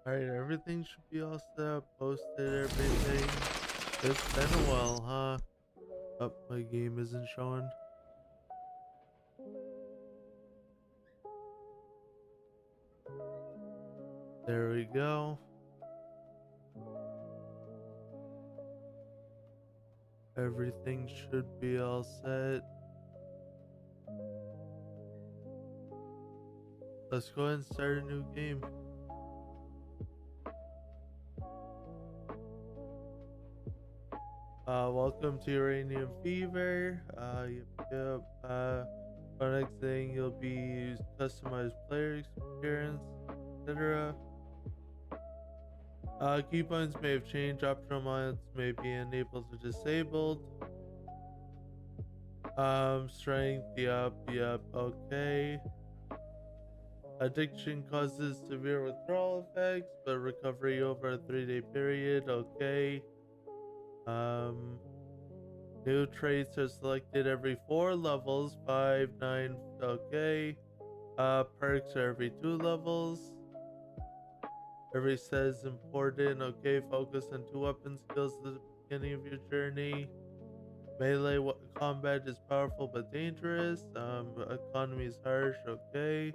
Alright, everything should be all set up, posted, everything. It's been a while, huh? Oh, my game isn't showing. There we go. Everything should be all set. Let's go ahead and start a new game. Welcome to Uranium Fever. Yep. For next thing, you'll be customized player experience, etc. Keypoints may have changed. Optional mods may be enabled or disabled. Strength, yep, okay. Addiction causes severe withdrawal effects, but recovery over a 3-day period, okay. Um, New traits are selected every 4 levels, 5, 9, okay. Perks are every 2 levels. Every set is important, okay. Focus on 2 weapon skills at the beginning of your journey. Melee combat is powerful but dangerous. Economy is harsh, okay.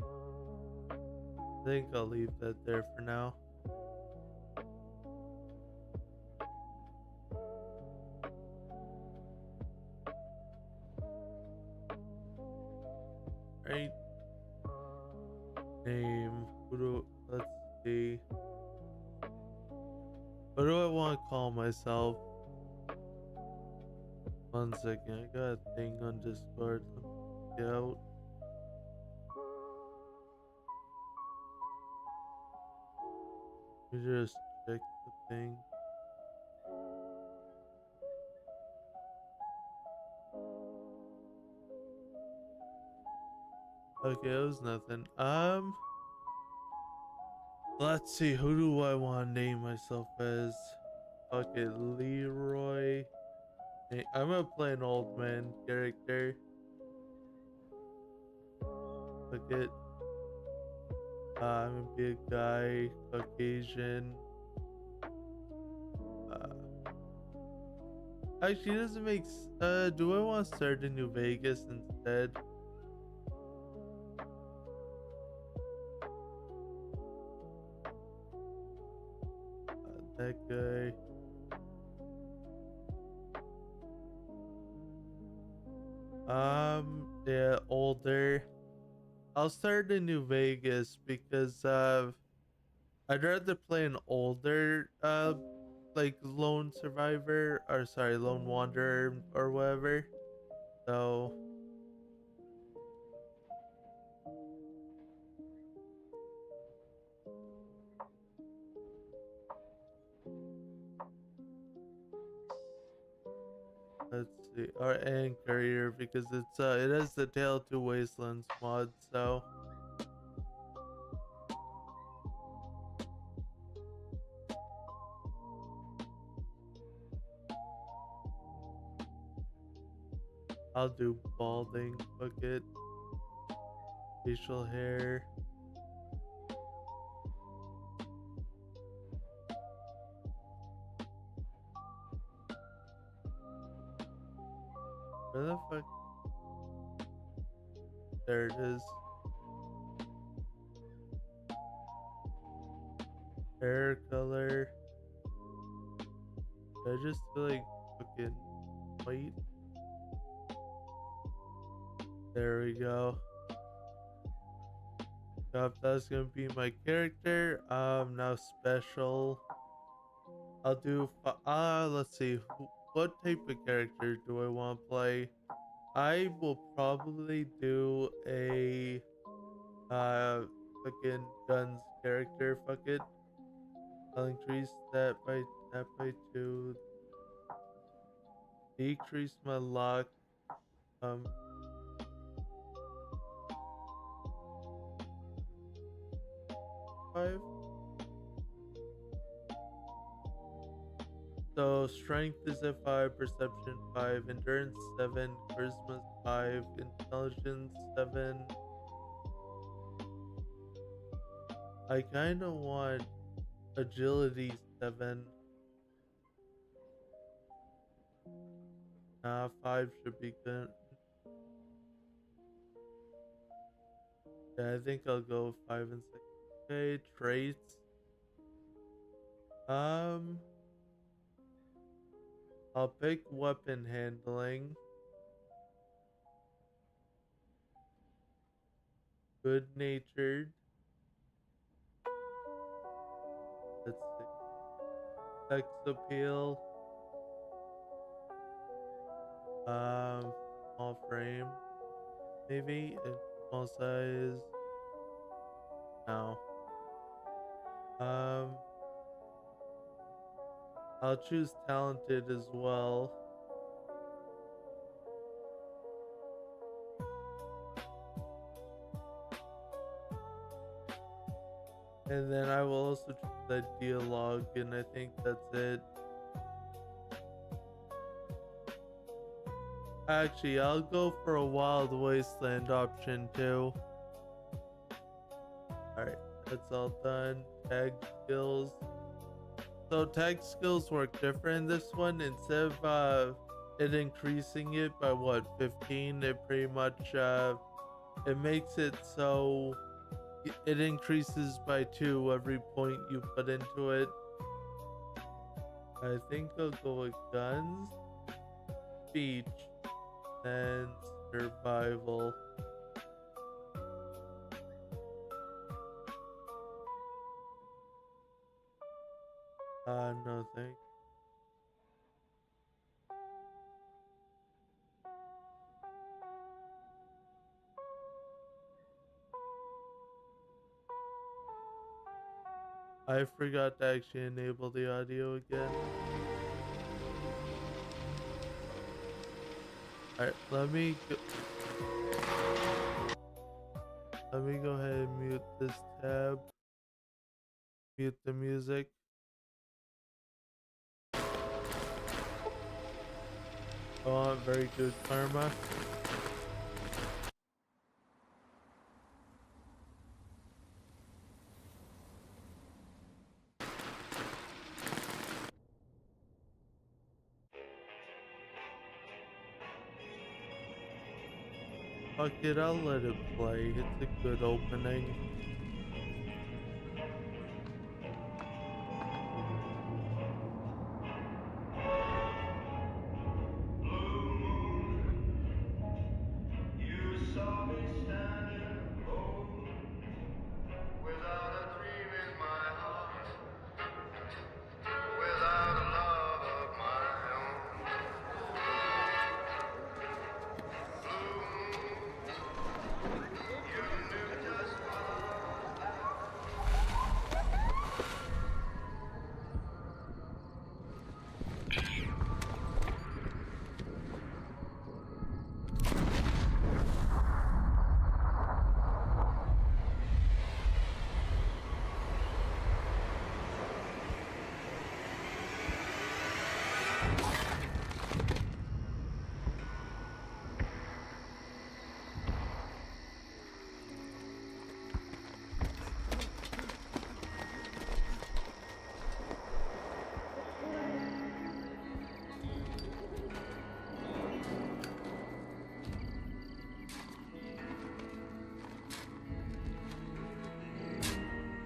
I think I'll leave that there for now. Right. Name. Let's see. What do I want to call myself? One second. I got a thing on Discord. Let me get out. Let me just check the thing. Okay, it was nothing. Let's see. Who do I want to name myself as? Okay, Leroy. Hey, I'm gonna play an old man character. Fuck it. I'm gonna be a guy, Caucasian. Uh, Actually, it doesn't make. Do I want to start in New Vegas instead? That guy. Yeah, older. I'll start in New Vegas because I'd rather play an older like lone survivor or sorry, lone wanderer or whatever. So let's see. Or and courier because it has the Tale to Wastelands mod, so I'll do balding, bucket, facial hair. Where the fuck? There it is. Hair color. I just feel like fucking white. There we go. Yep, that's gonna be my character. Now special. I'll do. Let's see. What type of character do I want to play? I will probably do a fucking guns character. Fuck it. I'll increase that by 2. Decrease my luck. Um, 5. So strength is at 5, perception 5, endurance 7, charisma 5, intelligence 7. I kind of want Agility 7. 5 should be good. Yeah, I think I'll go 5 and 6. Okay, traits. Um, I'll pick weapon handling. Good natured. Let's see. Sex appeal. Small frame. Maybe a small size. No. Um, I'll choose talented as well. And then I will also choose that dialogue, and I think that's it. Actually, I'll go for a Wild Wasteland option too. Alright, that's all done. Tag skills. So tag skills work different in this one. Instead of it increasing it by what, 15, it pretty much it makes it so it increases by 2 every point you put into it. I think I'll go with guns, speech, and survival. No thanks. I forgot to actually enable the audio again. Alright, let me go ahead and mute this tab. Mute the music. Oh, very good karma. Fuck it, I'll let it play. It's a good opening.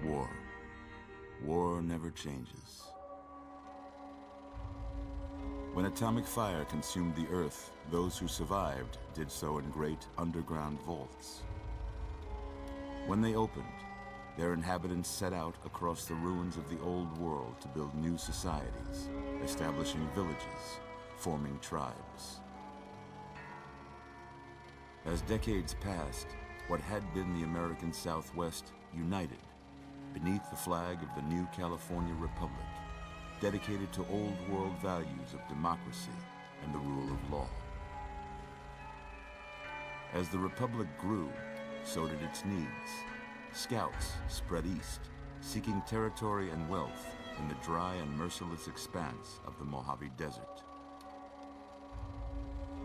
War. War never changes. When atomic fire consumed the Earth, those who survived did so in great underground vaults. When they opened, their inhabitants set out across the ruins of the old world to build new societies, establishing villages, forming tribes. As decades passed, what had been the American Southwest united beneath the flag of the new California Republic, dedicated to old world values of democracy and the rule of law. As the Republic grew, so did its needs. Scouts spread east, seeking territory and wealth in the dry and merciless expanse of the Mojave Desert.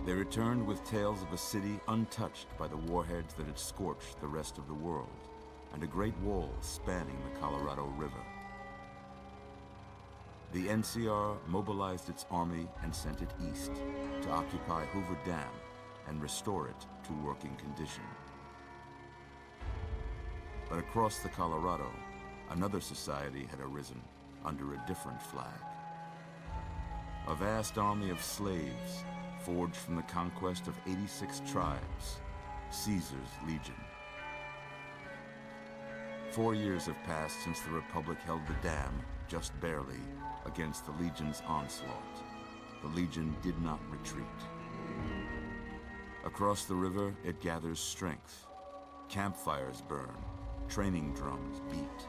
They returned with tales of a city untouched by the warheads that had scorched the rest of the world, and a great wall spanning the Colorado River. The NCR mobilized its army and sent it east to occupy Hoover Dam and restore it to working condition. But across the Colorado, another society had arisen under a different flag. A vast army of slaves forged from the conquest of 86 tribes, Caesar's Legion. 4 years have passed since the Republic held the dam, just barely, against the Legion's onslaught. The Legion did not retreat. Across the river, it gathers strength. Campfires burn, training drums beat.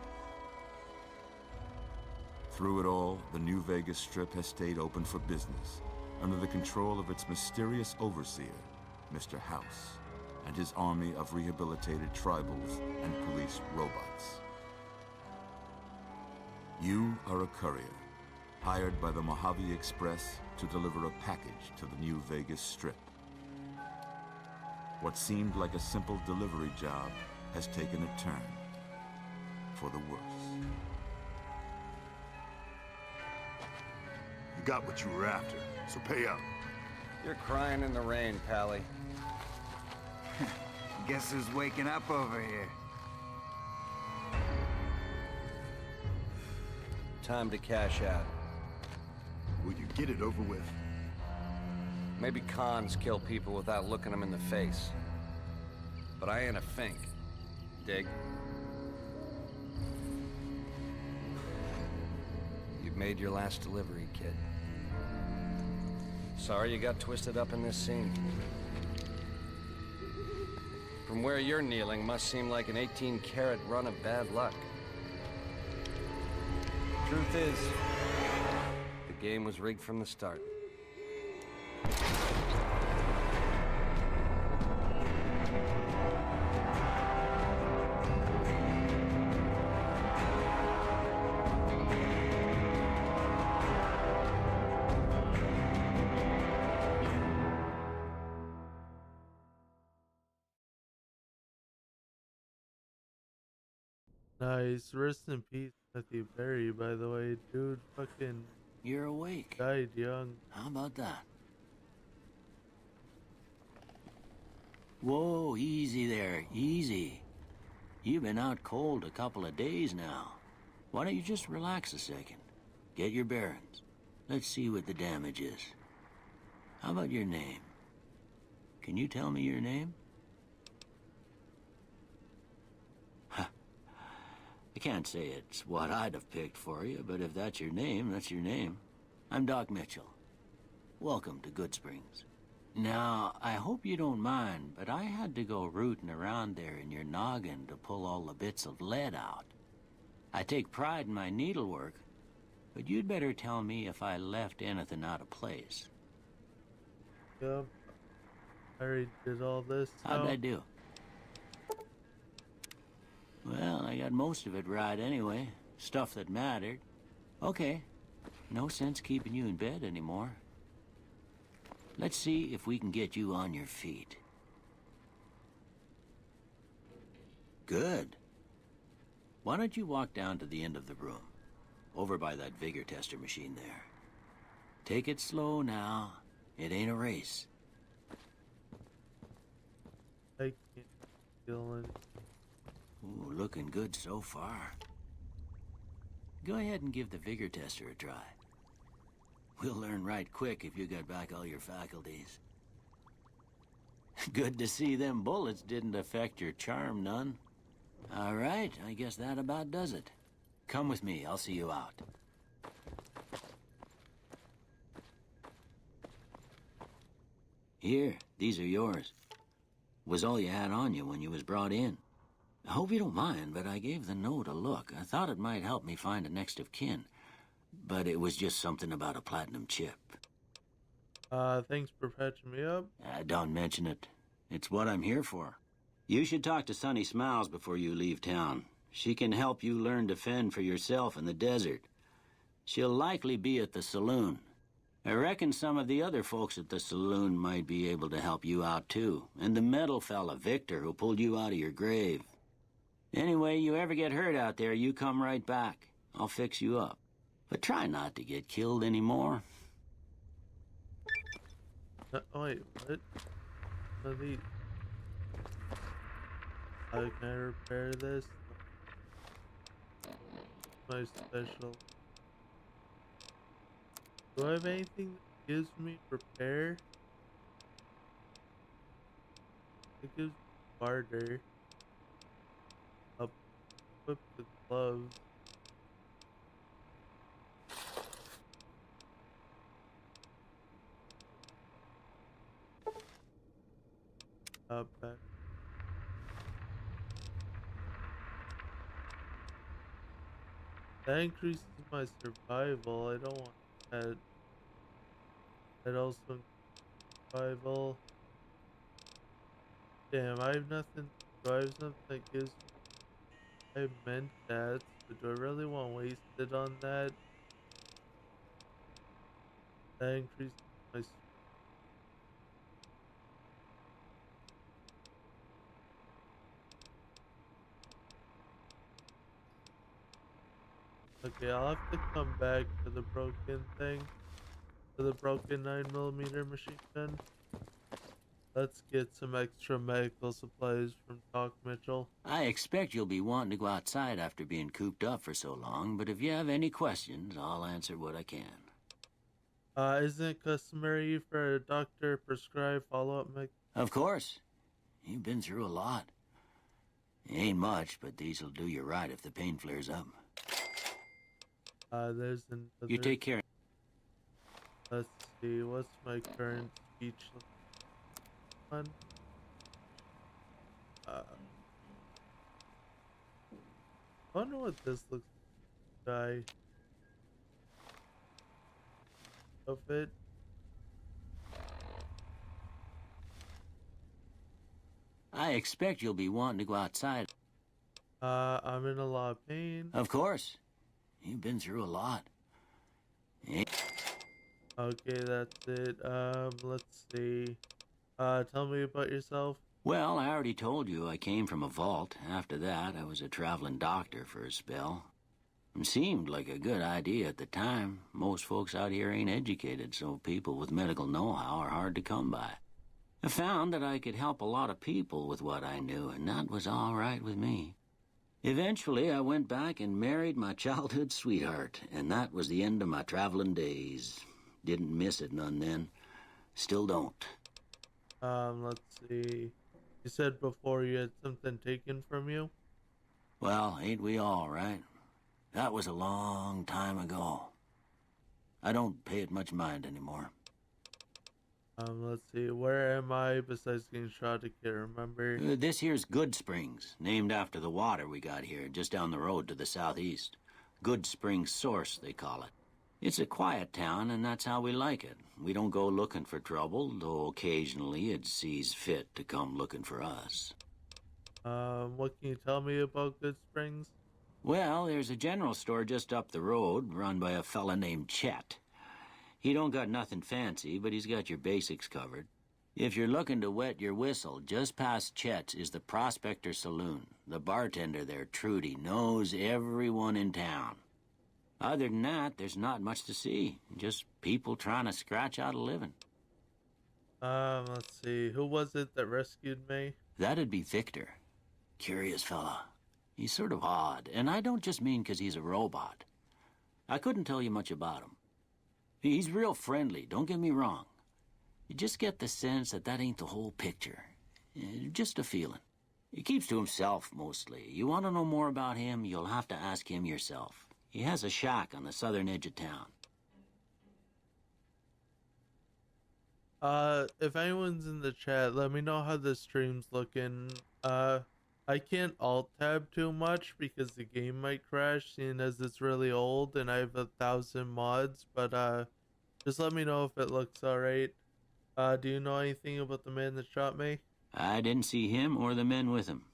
Through it all, the New Vegas Strip has stayed open for business, under the control of its mysterious overseer, Mr. House, and his army of rehabilitated tribals and police robots. You are a courier, hired by the Mojave Express to deliver a package to the New Vegas Strip. What seemed like a simple delivery job has taken a turn for the worse. You got what you were after, so pay up. You're crying in the rain, Pally. Guess who's waking up over here? Time to cash out. Will you get it over with? Maybe cons kill people without looking them in the face. But I ain't a fink. Dig? You've made your last delivery, kid. Sorry you got twisted up in this scene. From where you're kneeling must seem like an 18-carat run of bad luck. Truth is, the game was rigged from the start. Nice. Rest in peace, Matthew Perry, by the way. Dude fucking You're awake. died young. How about that? Whoa, easy there, easy. You've been out cold a couple of days now. Why don't you just relax a second? Get your bearings. Let's see what the damage is. How about your name? Can you tell me your name? I can't say it's what I'd have picked for you, but if that's your name, that's your name. I'm Doc Mitchell. Welcome to Goodsprings. Now, I hope you don't mind, but I had to go rooting around there in your noggin to pull all the bits of lead out. I take pride in my needlework, but you'd better tell me if I left anything out of place. Yep. I already did all this. How'd now. I do? Well, I got most of it right anyway. Stuff that mattered. Okay. No sense keeping you in bed anymore. Let's see if we can get you on your feet. Good. Why don't you walk down to the end of the room? Over by that vigor tester machine there. Take it slow now. It ain't a race. I can't feel it. Ooh, looking good so far. Go ahead and give the vigor tester a try. We'll learn right quick if you got back all your faculties. Good to see them bullets didn't affect your charm none. All right, I guess that about does it. Come with me, I'll see you out. Here, these are yours. Was all you had on you when you was brought in. I hope you don't mind, but I gave the note a look. I thought it might help me find a next of kin. But it was just something about a platinum chip. Thanks for patching me up. Don't mention it. It's what I'm here for. You should talk to Sunny Smiles before you leave town. She can help you learn to fend for yourself in the desert. She'll likely be at the saloon. I reckon some of the other folks at the saloon might be able to help you out, too. And the metal fella, Victor, who pulled you out of your grave. Anyway, you ever get hurt out there, you come right back. I'll fix you up. But try not to get killed anymore. Oh, wait, what? What are these? Can I repair this? My special. Do I have anything that gives me repair? It gives me barter. I'll equip the gloves. Back. That increases my survival. I don't want that. That also increases survival. Damn, I have nothing. Do I have something that gives me? I meant that, but do I really want to waste it on that? That increases my. Okay, I'll have to come back for the broken thing. For the broken 9mm machine gun. Let's get some extra medical supplies from Doc Mitchell. I expect you'll be wanting to go outside after being cooped up for so long, but if you have any questions, I'll answer what I can. Isn't it customary for a doctor to prescribe follow-up med? Of course. You've been through a lot. Ain't much, but these'll do you right if the pain flares up. There's another. You take care. Let's see, what's my current speech one? I wonder what this looks like. Outfit. I expect you'll be wanting to go outside. I'm in a lot of pain. Of course. You've been through a lot. Okay, that's it. Let's see. Tell me about yourself. Well, I already told you I came from a vault. After that, I was a traveling doctor for a spell. It seemed like a good idea at the time. Most folks out here ain't educated, so people with medical know-how are hard to come by. I found that I could help a lot of people with what I knew, and that was all right with me. Eventually, I went back and married my childhood sweetheart, and that was the end of my traveling days. Didn't miss it none then. Still don't. Let's see. You said before you had something taken from you? Well, ain't we all, right? That was a long time ago. I don't pay it much mind anymore. Let's see. Where am I besides getting shot? I can't remember. This here's Good Springs, named after the water we got here, just down the road to the southeast. Good Springs Source, they call it. It's a quiet town, and that's how we like it. We don't go looking for trouble, though occasionally it sees fit to come looking for us. What can you tell me about Good Springs? Well, there's a general store just up the road, run by a fella named Chet. He don't got nothing fancy, but he's got your basics covered. If you're looking to wet your whistle, just past Chet's is the Prospector Saloon. The bartender there, Trudy, knows everyone in town. Other than that, there's not much to see. Just people trying to scratch out a living. Let's see. Who was it that rescued me? That'd be Victor. Curious fella. He's sort of odd, and I don't just mean 'cause he's a robot. I couldn't tell you much about him. He's real friendly, don't get me wrong. You just get the sense that that ain't the whole picture. Just a feeling. He keeps to himself, mostly. You want to know more about him, you'll have to ask him yourself. He has a shack on the southern edge of town. If anyone's in the chat, let me know how the stream's looking. I can't alt-tab too much because the game might crash, seeing as it's really old and I have 1,000 mods, but, just let me know if it looks alright. Do you know anything about the man that shot me? I didn't see him or the men with him.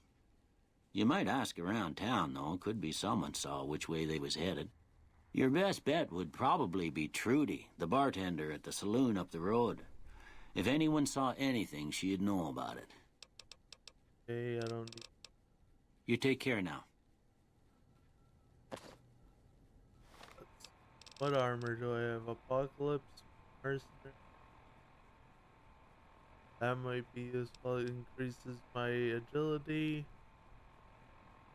You might ask around town, though. Could be someone saw which way they was headed. Your best bet would probably be Trudy, the bartender at the saloon up the road. If anyone saw anything, she'd know about it. Okay, I don't need... You take care now. What armor do I have? Apocalypse, Mercenary. That might be useful. It increases my agility,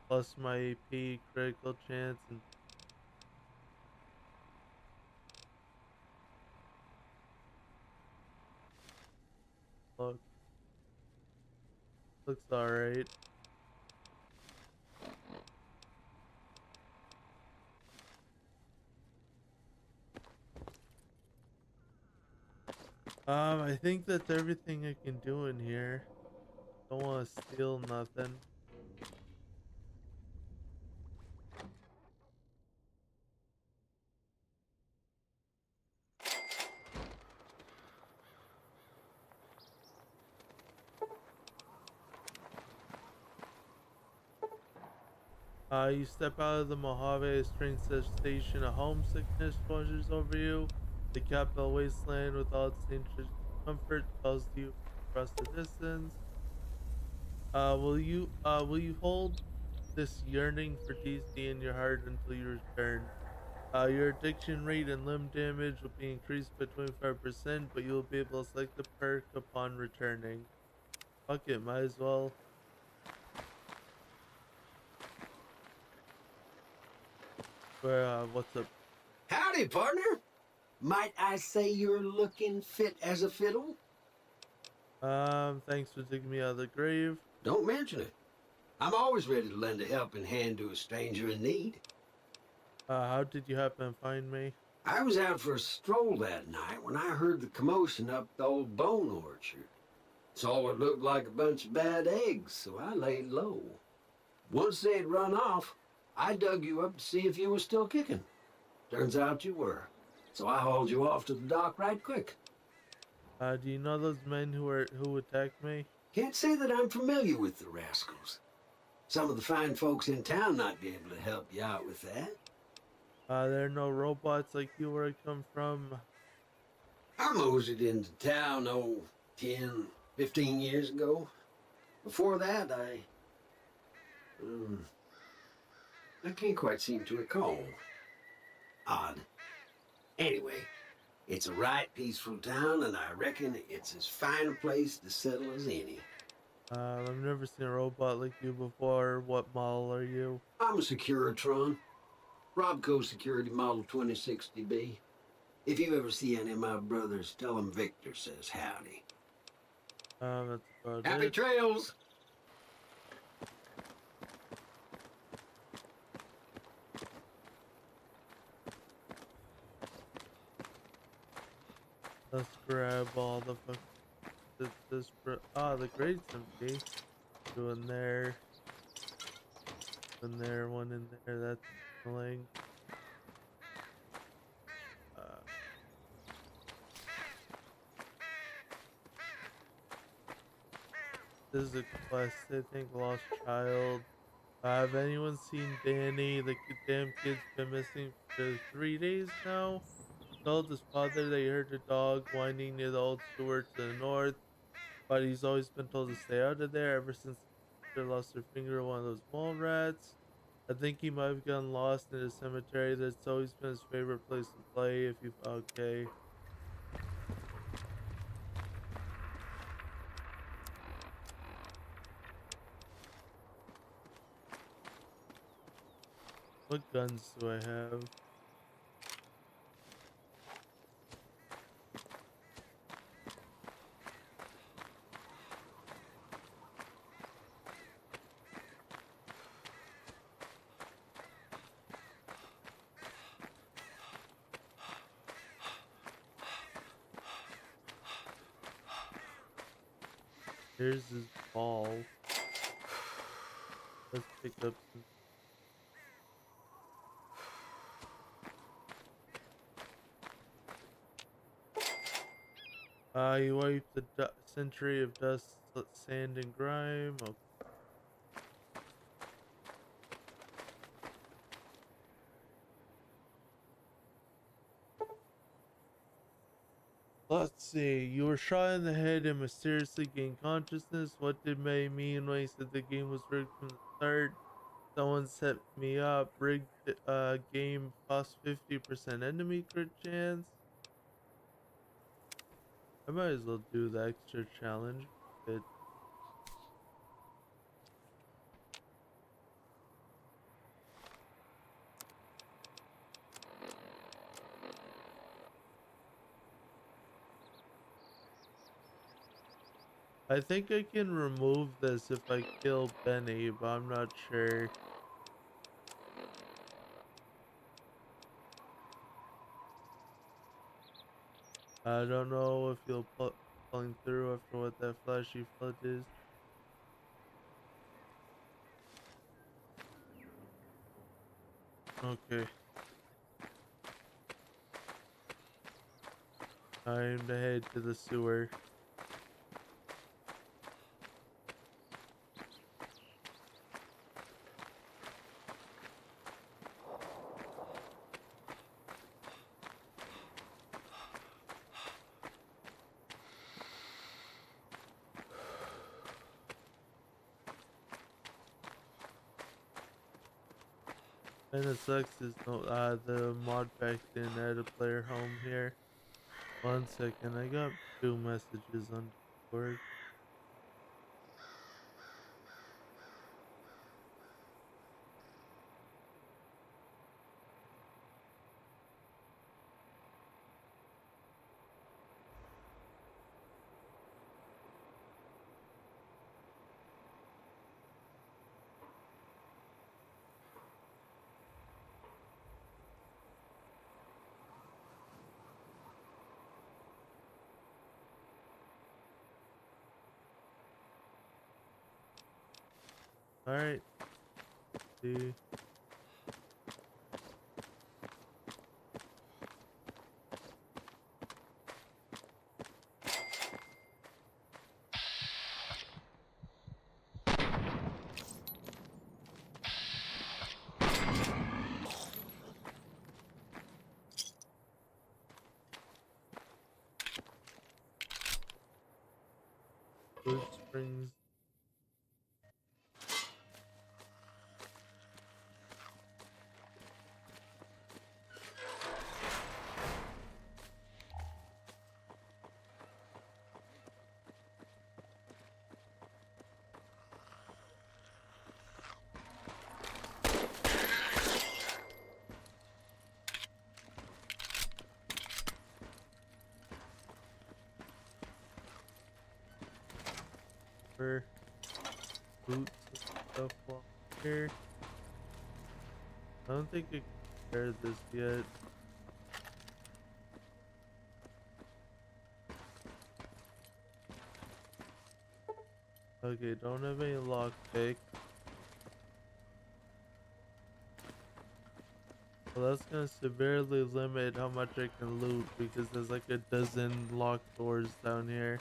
plus my AP, critical chance, and look. Looks alright. I think that's everything I can do in here. Don't want to steal nothing. You step out of the Mojave, a train station, a homesickness washes over you. The capital wasteland with all its dangers and comfort calls to you across the distance. Will you hold this yearning for DC in your heart until you return? Your addiction rate and limb damage will be increased by 25%, but you will be able to select the perk upon returning. Fuck it, might as well. What's up? Howdy, partner. Might I say you're looking fit as a fiddle? Thanks for digging me out of the grave. Don't mention it. I'm always ready to lend a helping hand to a stranger in need. How did you happen to find me? I was out for a stroll that night when I heard the commotion up the old bone orchard. Saw what looked like a bunch of bad eggs, so I laid low. Once they'd run off, I dug you up to see if you were still kicking. Turns out you were, so I hauled you off to the dock right quick. Do you know those men who attacked me? Can't say that I'm familiar with the rascals. Some of the fine folks in town might be able to help you out with that. There are no robots like you where I come from. I moseyed into town, 10, 15 years ago. Before that, I can't quite seem to recall. Odd. Anyway, it's a right peaceful town, and I reckon it's as fine a place to settle as any. I've never seen a robot like you before. What model are you? I'm a Securitron. Robco Security Model 2060B. If you ever see any of my brothers, tell them Victor says howdy. That's about Happy it. trails! Let's grab all the fuck. The grate's empty. One there, one in there. That's annoying. This is a quest, I think. Lost child. Have anyone seen Danny? The damn kid's been missing for 3 days now. Told his father they heard a dog whining near the old sewer to the north, but he's always been told to stay out of there ever since they lost their finger to one of those mole rats. I think he might have gotten lost in a cemetery. That's always been his favorite place to play. If you okay. What guns do I have? Here's his ball. Let's pick up some. You wipe the century of dust, sand, and grime. Okay. Let's see. You were shot in the head and mysteriously gained consciousness. What did May mean when he said the game was rigged from the start? Someone set me up. Rigged game plus 50% enemy crit chance. I might as well do the extra challenge. But I think I can remove this if I kill Benny, but I'm not sure. I don't know if you'll pulling through after what that flashy flood is. Okay. Time to head to the sewer. And it sucks is no the mod pack didn't add a player home here. 1 second, I got 2 messages on Discord. Alright. See. Good Springs. For boots and stuff while here. I don't think I can repair this yet. Okay, don't have any lockpick. Well, that's gonna severely limit how much I can loot because there's like a dozen locked doors down here.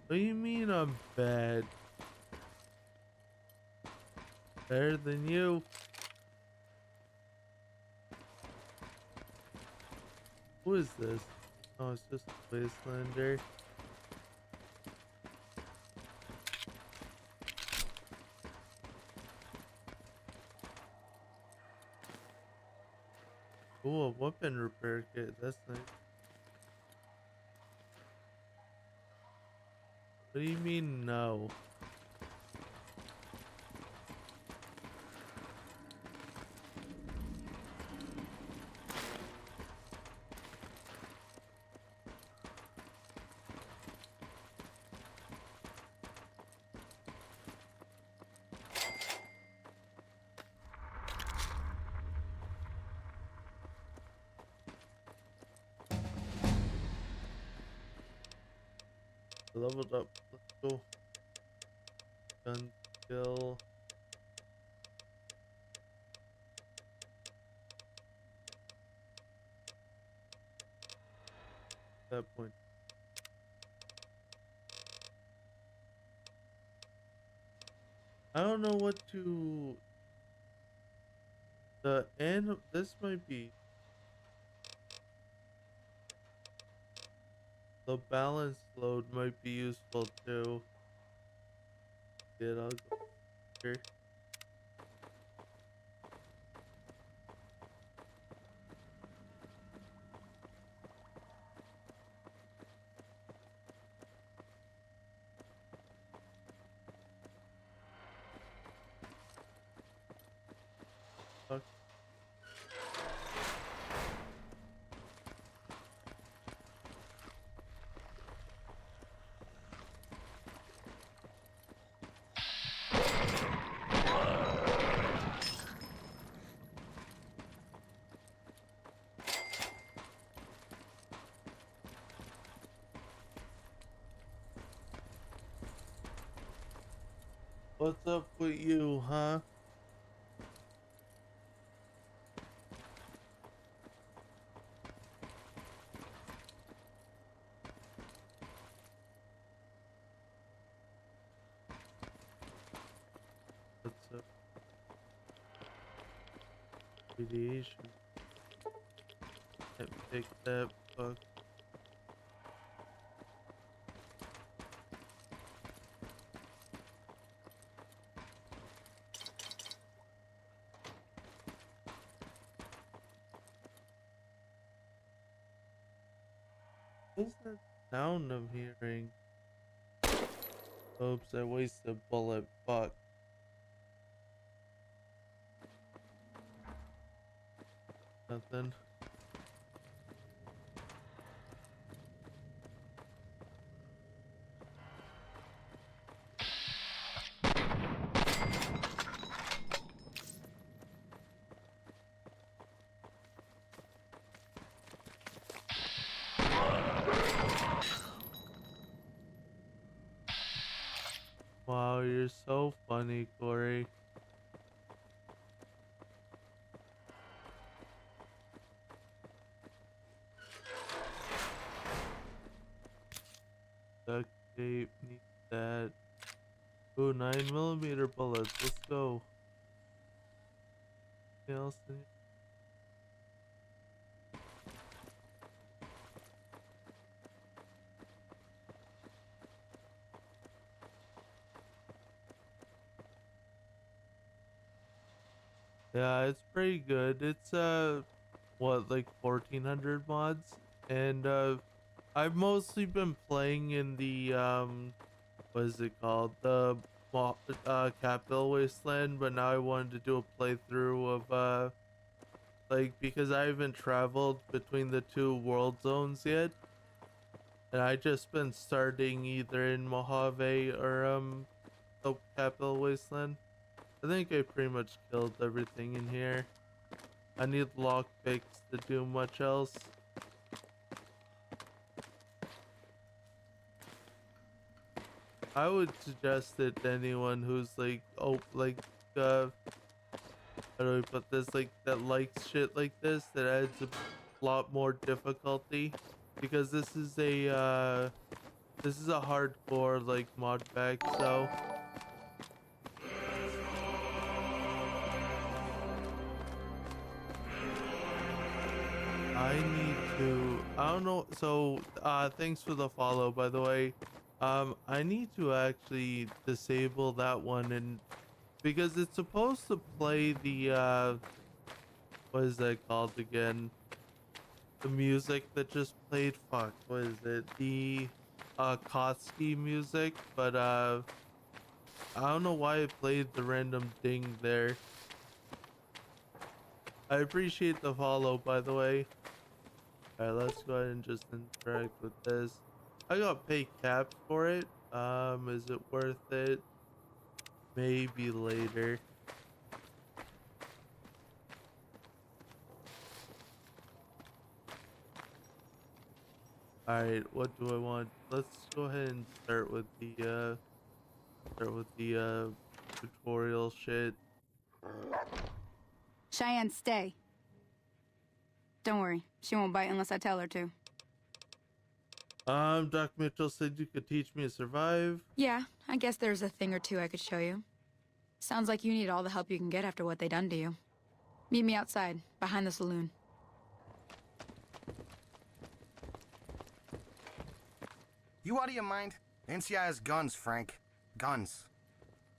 What do you mean I'm bad? Better than you? Who is this? Oh, it's just a Wastelander. Oh, a weapon repair kit. That's nice. What do you mean no? Leveled up. Let's go. Gun skill. That point. I don't know what to. The end. This might be. The balance load might be useful too. Yeah, I'll go here. Fuck. What's up with you, huh? What's up? Radiation. Can't pick that. Fuck. What's that sound I'm hearing? Oops, I wasted a bullet. Fuck. Nothing. Wow, you're so funny, Corey. Duct tape, need that. Ooh, 9mm bullets. Let's go. Anything else in here? Yeah, it's pretty good. It's what, like 1400 mods, and I've mostly been playing in the what is it called, the Capital Wasteland, but now I wanted to do a playthrough of like, because I haven't traveled between the two world zones yet, and I just been starting either in Mojave or the Capital Wasteland. I think I pretty much killed everything in here. I need lockpicks to do much else. I would suggest it to anyone who's like, oh, like, how do I put this? Like, that likes shit like this, that adds a lot more difficulty. Because this is a hardcore, like, mod pack, so. I don't know, so, thanks for the follow, by the way. I need to actually disable that one, and because it's supposed to play the what is that called again? The music that just played. Fuck, what is it? The Kotsky music, but I don't know why it played the random ding there. I appreciate the follow, by the way. Alright, let's go ahead and just interact with this. I got pay cap for it. Is it worth it? Maybe later. Alright, what do I want? Let's go ahead and start with the tutorial shit. Cheyenne, stay. Don't worry, she won't bite unless I tell her to. Doc Mitchell said you could teach me to survive. Yeah, I guess there's a thing or two I could show you. Sounds like you need all the help you can get after what they done to you. Meet me outside, behind the saloon. You out of your mind? NCI has guns, Frank. Guns.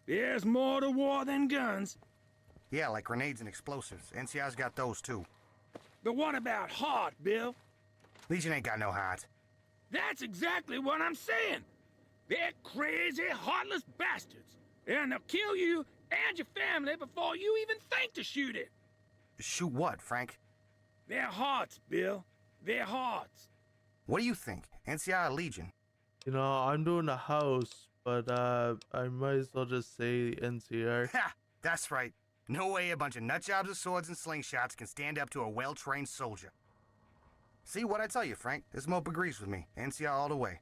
There's more to war than guns. Yeah, like grenades and explosives. NCI's got those, too. But what about heart, Bill? Legion ain't got no heart. That's exactly what I'm saying. They're crazy, heartless bastards. And they'll kill you and your family before you even think to shoot it. Shoot what, Frank? Their hearts, Bill. Their hearts. What do you think? NCI or Legion? You know, I'm doing a house, but I might as well just say NCR. Ha! That's right. No way a bunch of nutjobs with swords and slingshots can stand up to a well-trained soldier. See what I tell you, Frank? This mope agrees with me. NCR all the way.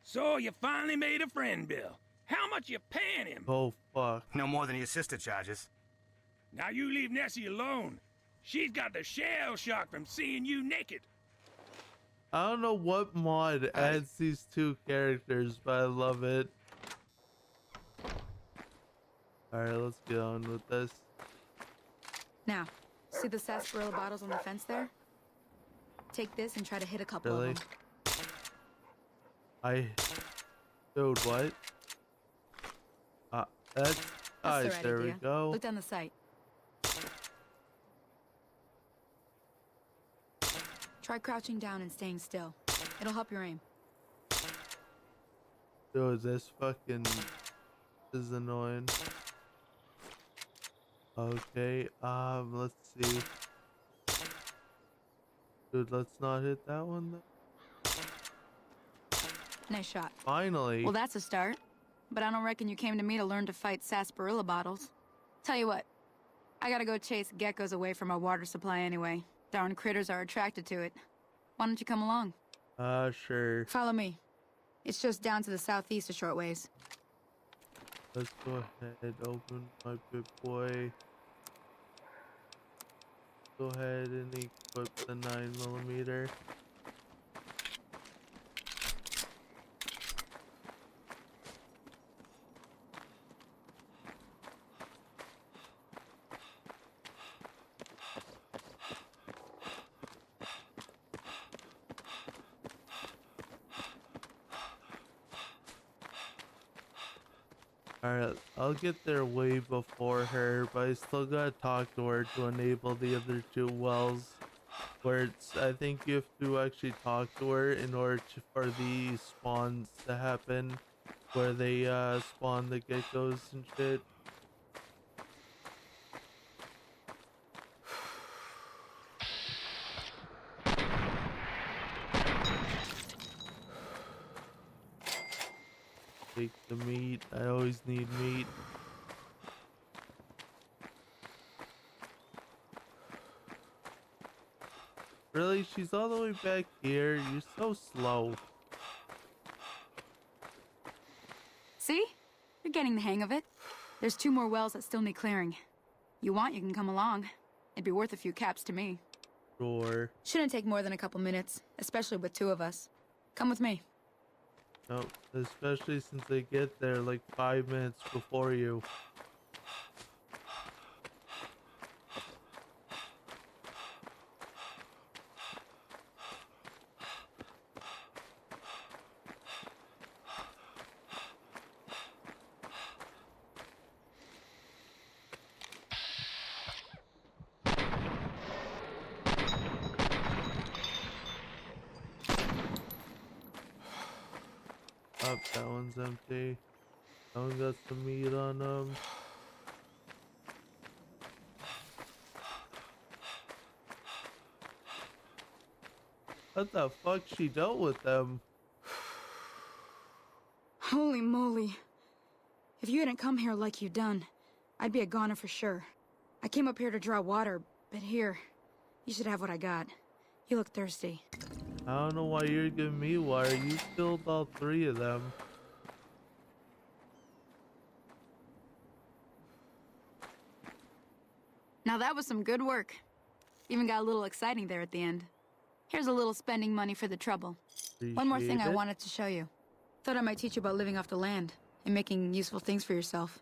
So you finally made a friend, Bill. How much you paying him? Oh, fuck. No more than your sister charges. Now you leave Nessie alone. She's got the shell shock from seeing you naked. I don't know what mod adds these two characters, but I love it. Alright, let's get on with this. Now, see the sarsaparilla bottles on the fence there? Take this and try to hit a couple Really? of them. Dude, what? That's That's nice. the right There idea. we go. Look down the sight. Try crouching down and staying still. It'll help your aim. Dude, this fucking is annoying. Okay, let's see. Dude, let's not hit that one then. Nice shot. Finally. Well, that's a start. But I don't reckon you came to me to learn to fight sarsaparilla bottles. Tell you what, I gotta go chase geckos away from our water supply anyway. Darn critters are attracted to it. Why don't you come along? Sure. Follow me. It's just down to the southeast a short ways. Let's go ahead, open my good boy. Go ahead and equip the 9mm. Alright, I'll get there way before her, but I still gotta talk to her to enable the other two wells. Where it's, I think you have to actually talk to her in order for the spawns to happen. Where they spawn the geckos and shit. Take the meat. I always need meat. Really? She's all the way back here? You're so slow. See? You're getting the hang of it. There's 2 more wells that still need clearing. You want, you can come along. It'd be worth a few caps to me. Sure. Shouldn't take more than a couple minutes, especially with 2 of us. Come with me. No, especially since they get there like 5 minutes before you. Oh, that one's empty. That one got some meat on them. What the fuck she dealt with them? Holy moly. If you hadn't come here like you done, I'd be a goner for sure. I came up here to draw water, but here, you should have what I got. You look thirsty. I don't know why you're giving me water. You killed all 3 of them. Now that was some good work. Even got a little exciting there at the end. Here's a little spending money for the trouble. One more thing I wanted to show you. Thought I might teach you about living off the land and making useful things for yourself.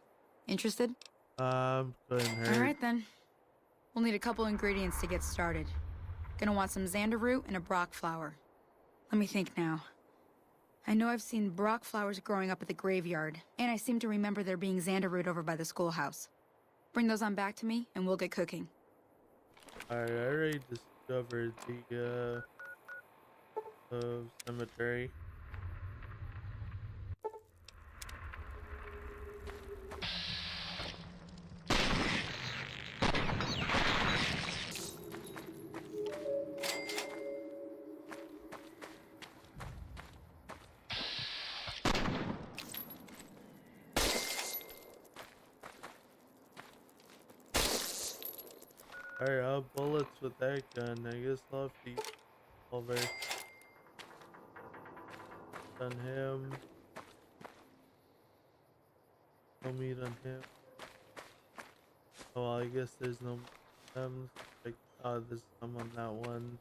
Interested? Couldn't hurt. Alright then. We'll need a couple ingredients to get started. Gonna want some xander root and a brock flower. Let me think now. I know I've seen brock flowers growing up at the graveyard, and I seem to remember there being xander root over by the schoolhouse. Bring those on back to me, and we'll get cooking. Alright, I already discovered the cemetery. Alright, I'll have bullets with that gun. I guess I'll have to use over. On him. No meat on him. Oh, I guess there's no like, oh, there's some on that one.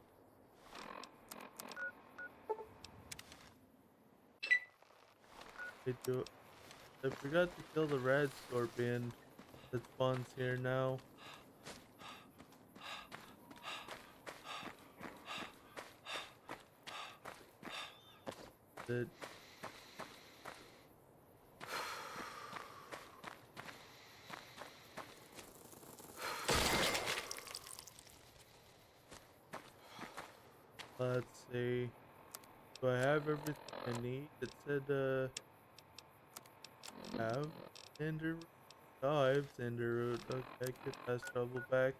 I forgot to kill the red scorpion that spawns here now. It. Let's see. Do I have everything I need? It said, have xander root? Oh, I have xander root. Okay, get that trouble back.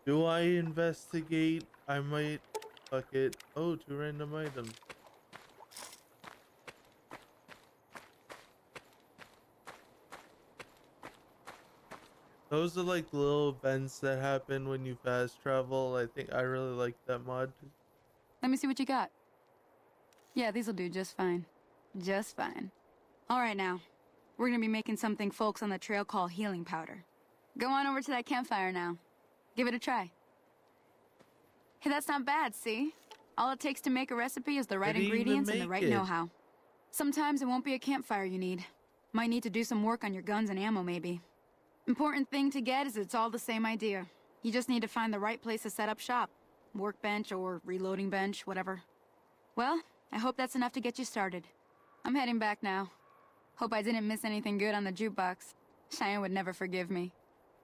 Do I investigate? I might. Fuck it. Oh, 2 random items. Those are like little events that happen when you fast travel. I think I really like that mod. Let me see what you got. Yeah, these'll do just fine. Just fine. Alright now. We're gonna be making something folks on the trail call healing powder. Go on over to that campfire now. Give it a try. Hey, that's not bad, see? All it takes to make a recipe is the right ingredients and the right know-how. Sometimes it won't be a campfire you need. Might need to do some work on your guns and ammo, maybe. Important thing to get is it's all the same idea. You just need to find the right place to set up shop. Workbench or reloading bench, whatever. Well, I hope that's enough to get you started. I'm heading back now. Hope I didn't miss anything good on the jukebox. Cheyenne would never forgive me.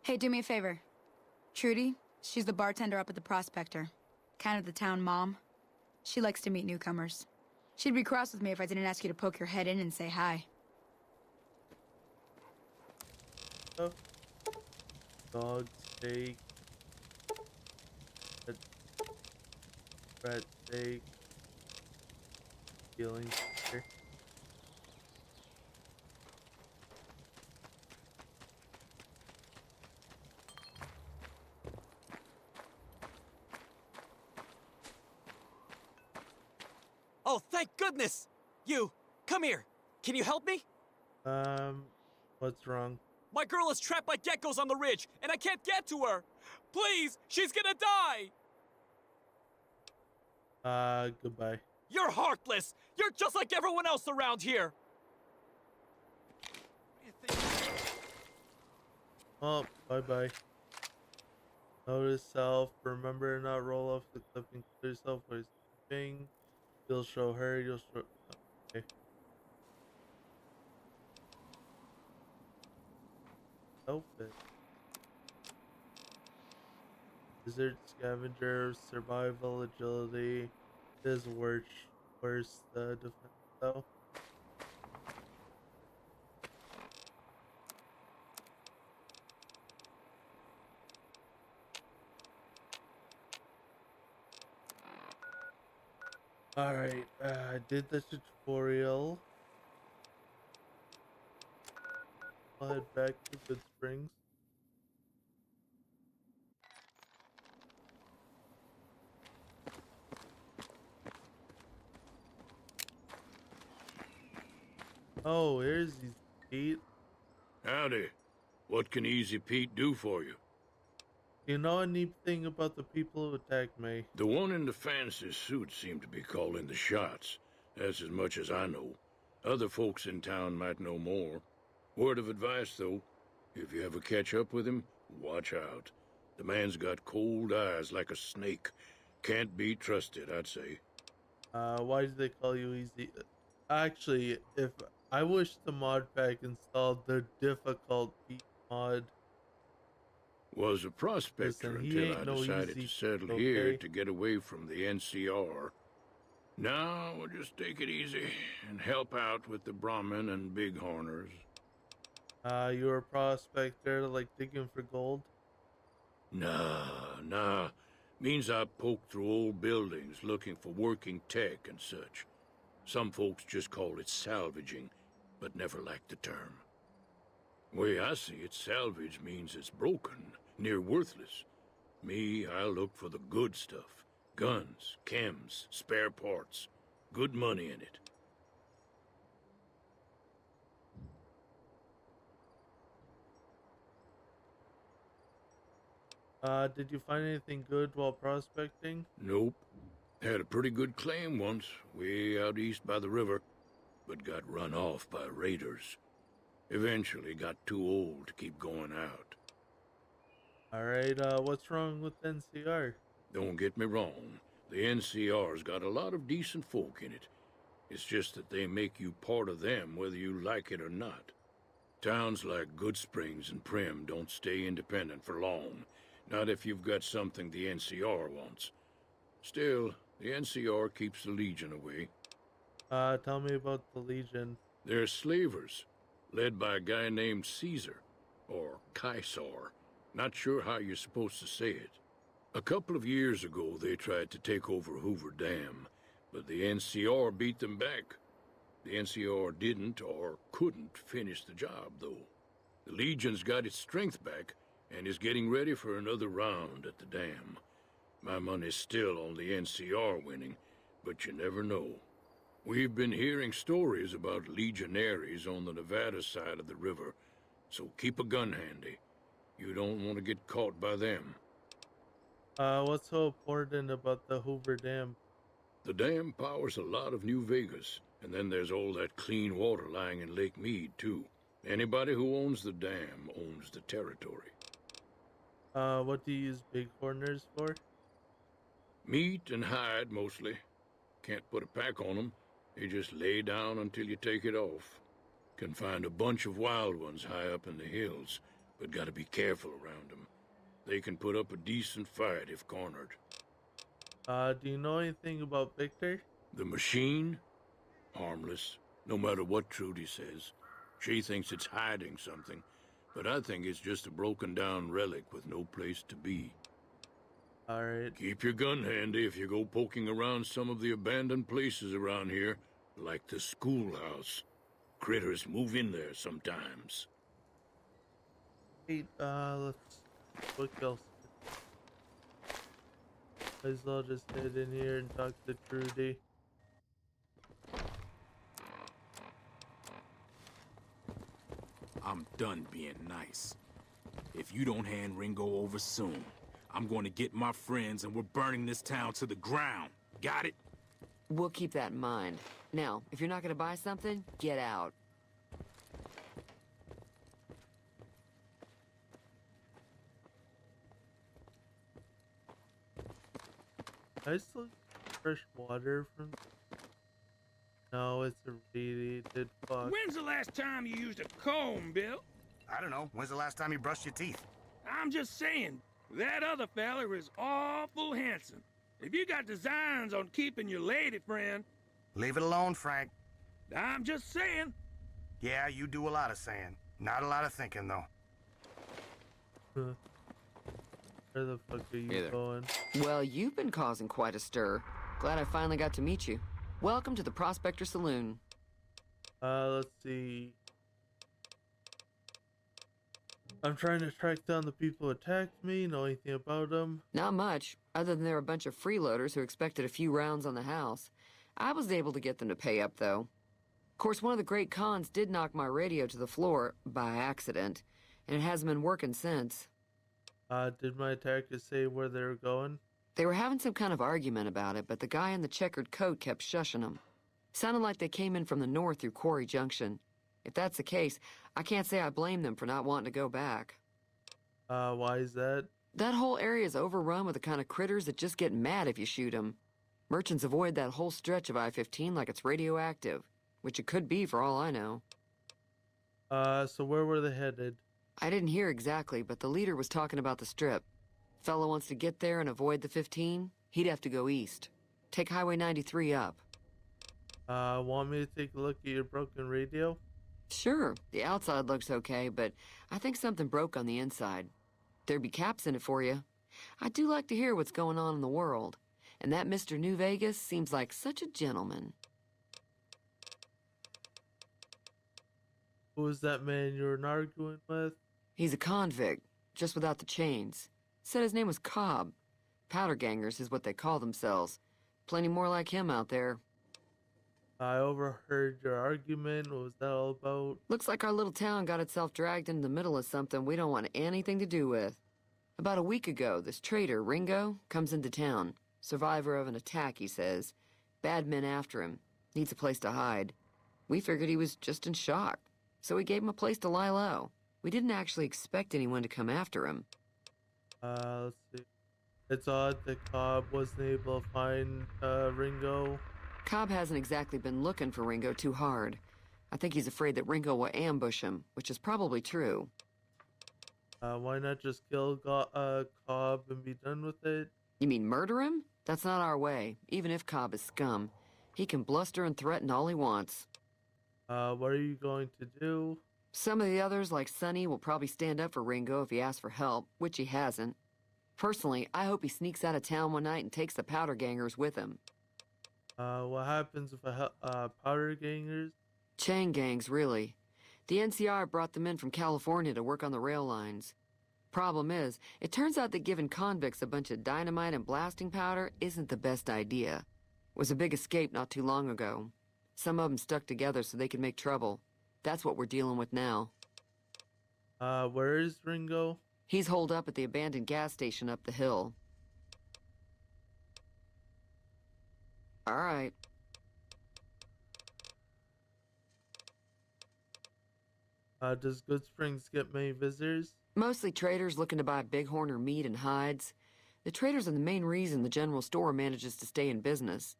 Hey, do me a favor. Trudy, she's the bartender up at the Prospector. Kind of the town mom. She likes to meet newcomers. She'd be cross with me if I didn't ask you to poke your head in and say hi. Oh. Dog steak. Rat steak. Healing here. Oh, thank goodness! You, come here. Can you help me? What's wrong? My girl is trapped by geckos on the ridge, and I can't get to her. Please, she's gonna die. Goodbye. You're heartless. You're just like everyone else around here. Oh, bye-bye. Notice self. Remember to not roll off the cliff and clear yourself by sleeping. You'll show her. You'll show. Okay. Outfit. Desert scavenger, survival, agility. This worse the defense though. Alright, I did the tutorial. I'll head back to Good Springs. Oh, here's Easy Pete. Howdy. What can Easy Pete do for you? You know a neat thing about the people who attacked me? The one in the fancy suit seemed to be calling the shots. That's as much as I know. Other folks in town might know more. Word of advice, though. If you ever catch up with him, watch out. The man's got cold eyes like a snake. Can't be trusted, I'd say. Why do they call you Easy? Actually, if I wish the mod pack installed the difficult Pete mod. Was a prospector Listen, he until I ain't no decided easy, to settle okay? here to get away from the NCR. Now we'll just take it easy and help out with the Brahmin and Bighorners. You're a prospector, like digging for gold? Nah. Means I poke through old buildings looking for working tech and such. Some folks just call it salvaging, but never liked the term. Way I see it, salvage means it's broken, near worthless. Me, I look for the good stuff. Guns, chems, spare parts. Good money in it. Did you find anything good while prospecting? Nope. Had a pretty good claim once, way out east by the river, but got run off by raiders. Eventually got too old to keep going out. Alright, what's wrong with NCR? Don't get me wrong, the NCR's got a lot of decent folk in it. It's just that they make you part of them whether you like it or not. Towns like Good Springs and Prim don't stay independent for long, not if you've got something the NCR wants. Still, the NCR keeps the Legion away. Tell me about the Legion. They're slavers, led by a guy named Caesar, or Caesar. Not sure how you're supposed to say it. A couple of years ago, they tried to take over Hoover Dam, but the NCR beat them back. The NCR didn't or couldn't finish the job, though. The Legion's got its strength back and is getting ready for another round at the dam. My money's still on the NCR winning, but you never know. We've been hearing stories about legionaries on the Nevada side of the river, so keep a gun handy. You don't want to get caught by them. What's so important about the Hoover Dam? The dam powers a lot of New Vegas, and then there's all that clean water lying in Lake Mead, too. Anybody who owns the dam owns the territory. What do you use Bighorners for? Meat and hide, mostly. Can't put a pack on them. They just lay down until you take it off. Can find a bunch of wild ones high up in the hills, but gotta be careful around them. They can put up a decent fight if cornered. Do you know anything about Victor? The machine? Harmless, no matter what Trudy says. She thinks it's hiding something, but I think it's just a broken down relic with no place to be. Alright. Keep your gun handy if you go poking around some of the abandoned places around here, like the schoolhouse. Critters move in there sometimes. Hey, let's... What else? Might as well just head in here and talk to Trudy. I'm done being nice. If you don't hand Ringo over soon, I'm going to get my friends and we're burning this town to the ground. Got it? We'll keep that in mind. Now, if you're not gonna buy something, get out. I still get fresh water from... No, it's irradiated. Fuck. When's the last time you used a comb, Bill? I don't know. When's the last time you brushed your teeth? I'm just saying, That other feller is awful handsome. If you got designs on keeping your lady friend... Leave it alone, Frank. I'm just saying. Yeah, you do a lot of saying. Not a lot of thinking, though. Where the fuck are you going? Well, you've been causing quite a stir. Glad I finally got to meet you. Welcome to the Prospector Saloon. Let's see. I'm trying to track down the people who attacked me, know anything about them. Not much, other than they're a bunch of freeloaders who expected a few rounds on the house. I was able to get them to pay up, though. Of course, one of the great cons did knock my radio to the floor, by accident, and it hasn't been working since. Did my attackers say where they were going? They were having some kind of argument about it, but the guy in the checkered coat kept shushing them. Sounded like they came in from the north through Quarry Junction. If that's the case, I can't say I blame them for not wanting to go back. Why is that? That whole area is overrun with the kind of critters that just get mad if you shoot them. Merchants avoid that whole stretch of I-15 like it's radioactive, which it could be for all I know. So where were they headed? I didn't hear exactly, but the leader was talking about the strip. Fellow wants to get there and avoid the 15, he'd have to go east. Take Highway 93 up. Want me to take a look at your broken radio? Sure, the outside looks okay, but I think something broke on the inside. There'd be caps in it for you. I do like to hear what's going on in the world, and that Mr. New Vegas seems like such a gentleman. Who was that man you were arguing with? He's a convict, just without the chains. Said his name was Cobb. Powder gangers is what they call themselves. Plenty more like him out there. I overheard your argument. What was that all about? Looks like our little town got itself dragged into the middle of something we don't want anything to do with. About a week ago, this traitor, Ringo, comes into town. Survivor of an attack, he says. Bad men after him. Needs a place to hide. We figured he was just in shock, so we gave him a place to lie low. We didn't actually expect anyone to come after him. Let's see. It's odd that Cobb wasn't able to find, Ringo. Cobb hasn't exactly been looking for Ringo too hard. I think he's afraid that Ringo will ambush him, which is probably true. Why not just kill Cobb and be done with it? You mean murder him? That's not our way, even if Cobb is scum. He can bluster and threaten all he wants. What are you going to do? Some of the others, like Sonny, will probably stand up for Ringo if he asks for help, which he hasn't. Personally, I hope he sneaks out of town one night and takes the powder gangers with him. What happens if powder gangers? Chain gangs, really. The NCR brought them in from California to work on the rail lines. Problem is, it turns out that giving convicts a bunch of dynamite and blasting powder isn't the best idea. It was a big escape not too long ago. Some of them stuck together so they could make trouble. That's what we're dealing with now. Where is Ringo? He's holed up at the abandoned gas station up the hill. All right. Does Good Springs get many visitors? Mostly traders looking to buy bighorn or meat and hides. The traders are the main reason the general store manages to stay in business.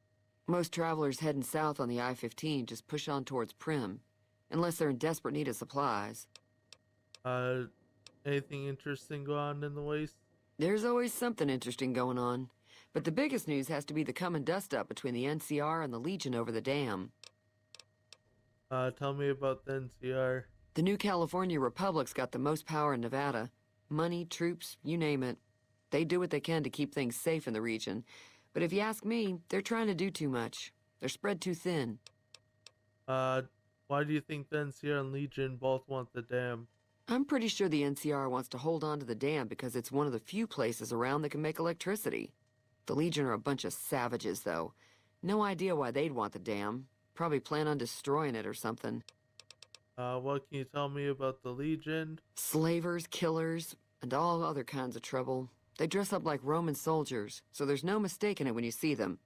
Most travelers heading south on the I-15 just push on towards Prim, unless they're in desperate need of supplies. Anything interesting going on in the waste? There's always something interesting going on. But the biggest news has to be the come and dust up between the NCR and the Legion over the dam. Tell me about the NCR. The new California Republic's got the most power in Nevada. Money, troops, you name it. They do what they can to keep things safe in the region. But if you ask me, they're trying to do too much. They're spread too thin. Why do you think the NCR and Legion both want the dam? I'm pretty sure the NCR wants to hold on to the dam because it's one of the few places around that can make electricity. The Legion are a bunch of savages, though. No idea why they'd want the dam. Probably plan on destroying it or something. What can you tell me about the Legion? Slavers, killers, and all other kinds of trouble. They dress up like Roman soldiers, so there's no mistaking it when you see them.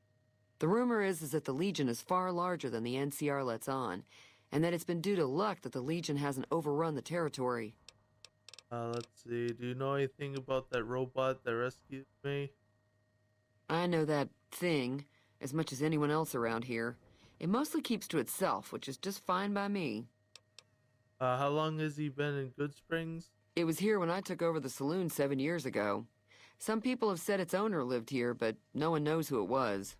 The rumor is that the Legion is far larger than the NCR lets on, and that it's been due to luck that the Legion hasn't overrun the territory. Let's see. Do you know anything about that robot that rescued me? I know that thing as much as anyone else around here. It mostly keeps to itself, which is just fine by me. How long has he been in Good Springs? It was here when I took over the saloon 7 years ago. Some people have said its owner lived here, but no one knows who it was.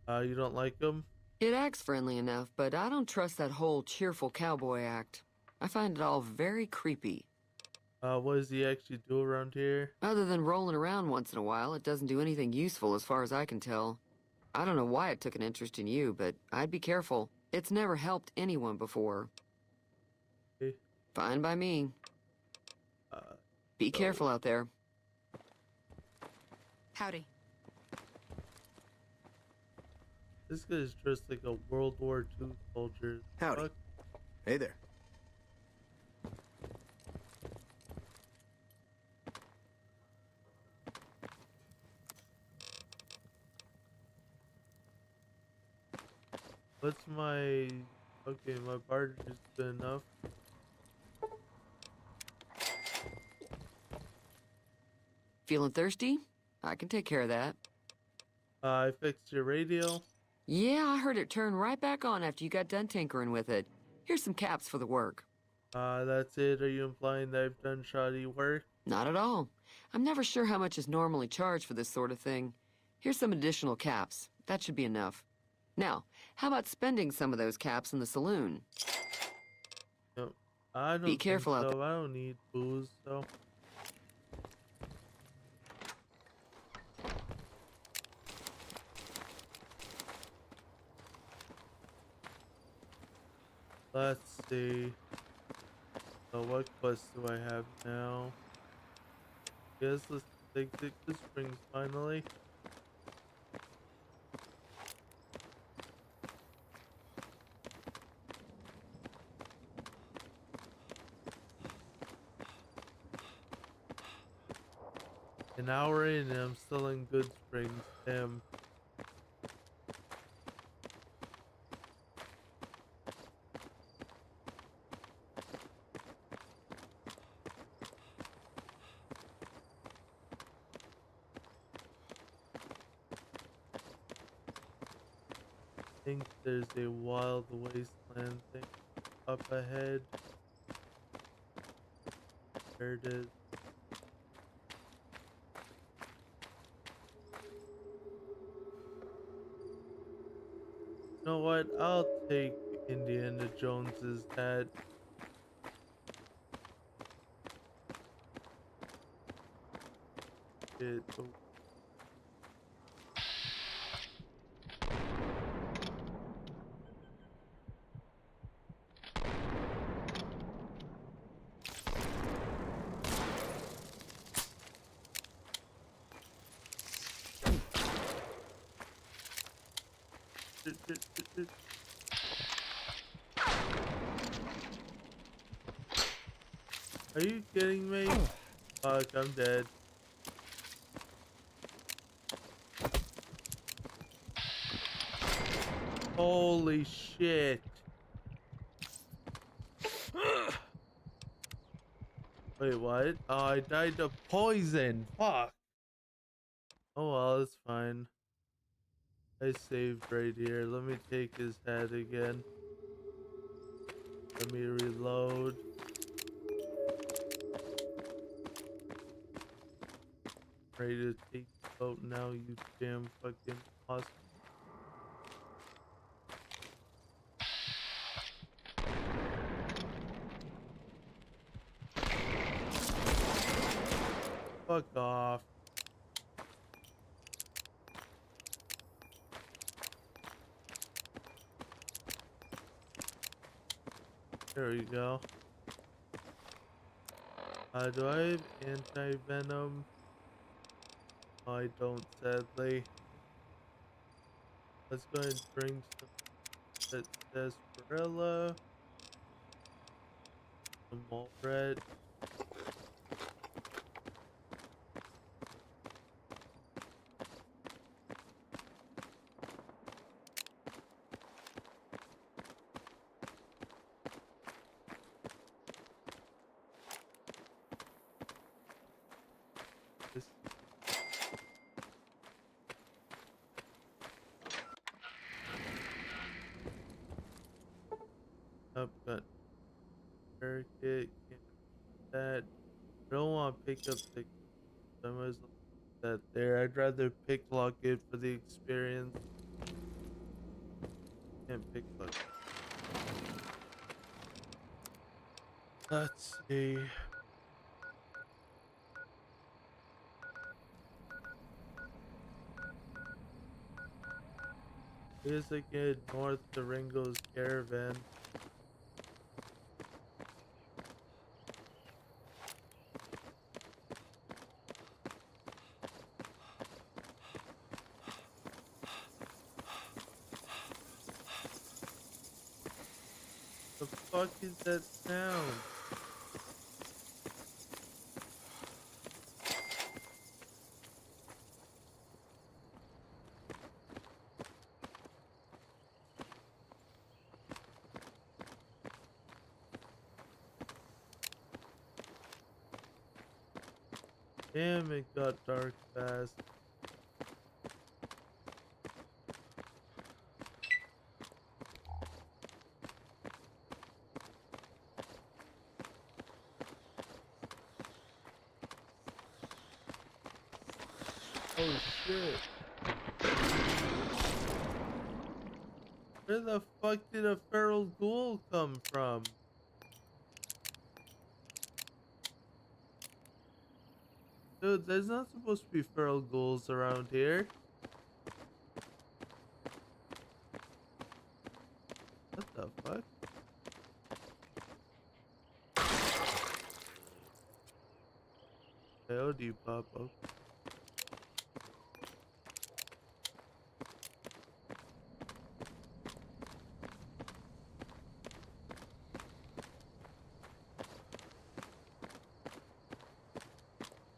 You don't like him? It acts friendly enough, but I don't trust that whole cheerful cowboy act. I find it all very creepy. What does he actually do around here? Other than rolling around once in a while, it doesn't do anything useful as far as I can tell. I don't know why it took an interest in you, but I'd be careful. It's never helped anyone before. Okay. Fine by me. Be careful out there. Howdy. This guy's dressed like a World War II soldier. Howdy. Fuck. Hey there. What's my... Okay, my barter is good enough. Feeling thirsty? I can take care of that. I fixed your radio. Yeah, I heard it turn right back on after you got done tinkering with it. Here's some caps for the work. That's it. Are you implying that I've done shoddy work? Not at all. I'm never sure how much is normally charged for this sort of thing. Here's some additional caps. That should be enough. Now, how about spending some of those caps in the saloon? No, I don't Be careful think out so. there. I don't need booze, so... Let's see. So what quest do I have now? Guess let's take the springs finally. An hour in and I'm still in Good Springs. Damn. I think there's a wild wasteland thing up ahead. There it is. You know what? I'll take Indiana Jones's hat. Shit. Oh. Are you kidding me? Fuck, I'm dead. Holy shit. Wait, what? Oh, I died of poison. Fuck. Oh well, it's fine. I saved right here. Let me take his head again. Let me reload. Ready to take the boat now, you damn fucking awesome. Fuck off. There we go. Do I have anti-venom? I don't, sadly. Let's go ahead and drink some sarsaparilla. Some malt bread. Up, got barricade, that. I don't want to pick up the I might as well put that there. I'd rather picklock it for the experience. Can't picklock. Let's see. Here's a good north to Ringo's caravan. The fuck is that sound? Damn, it got dark fast. Oh shit. Where the fuck did a feral ghoul come from? Dude, there's not supposed to be feral ghouls around here. What the fuck? How do you pop up?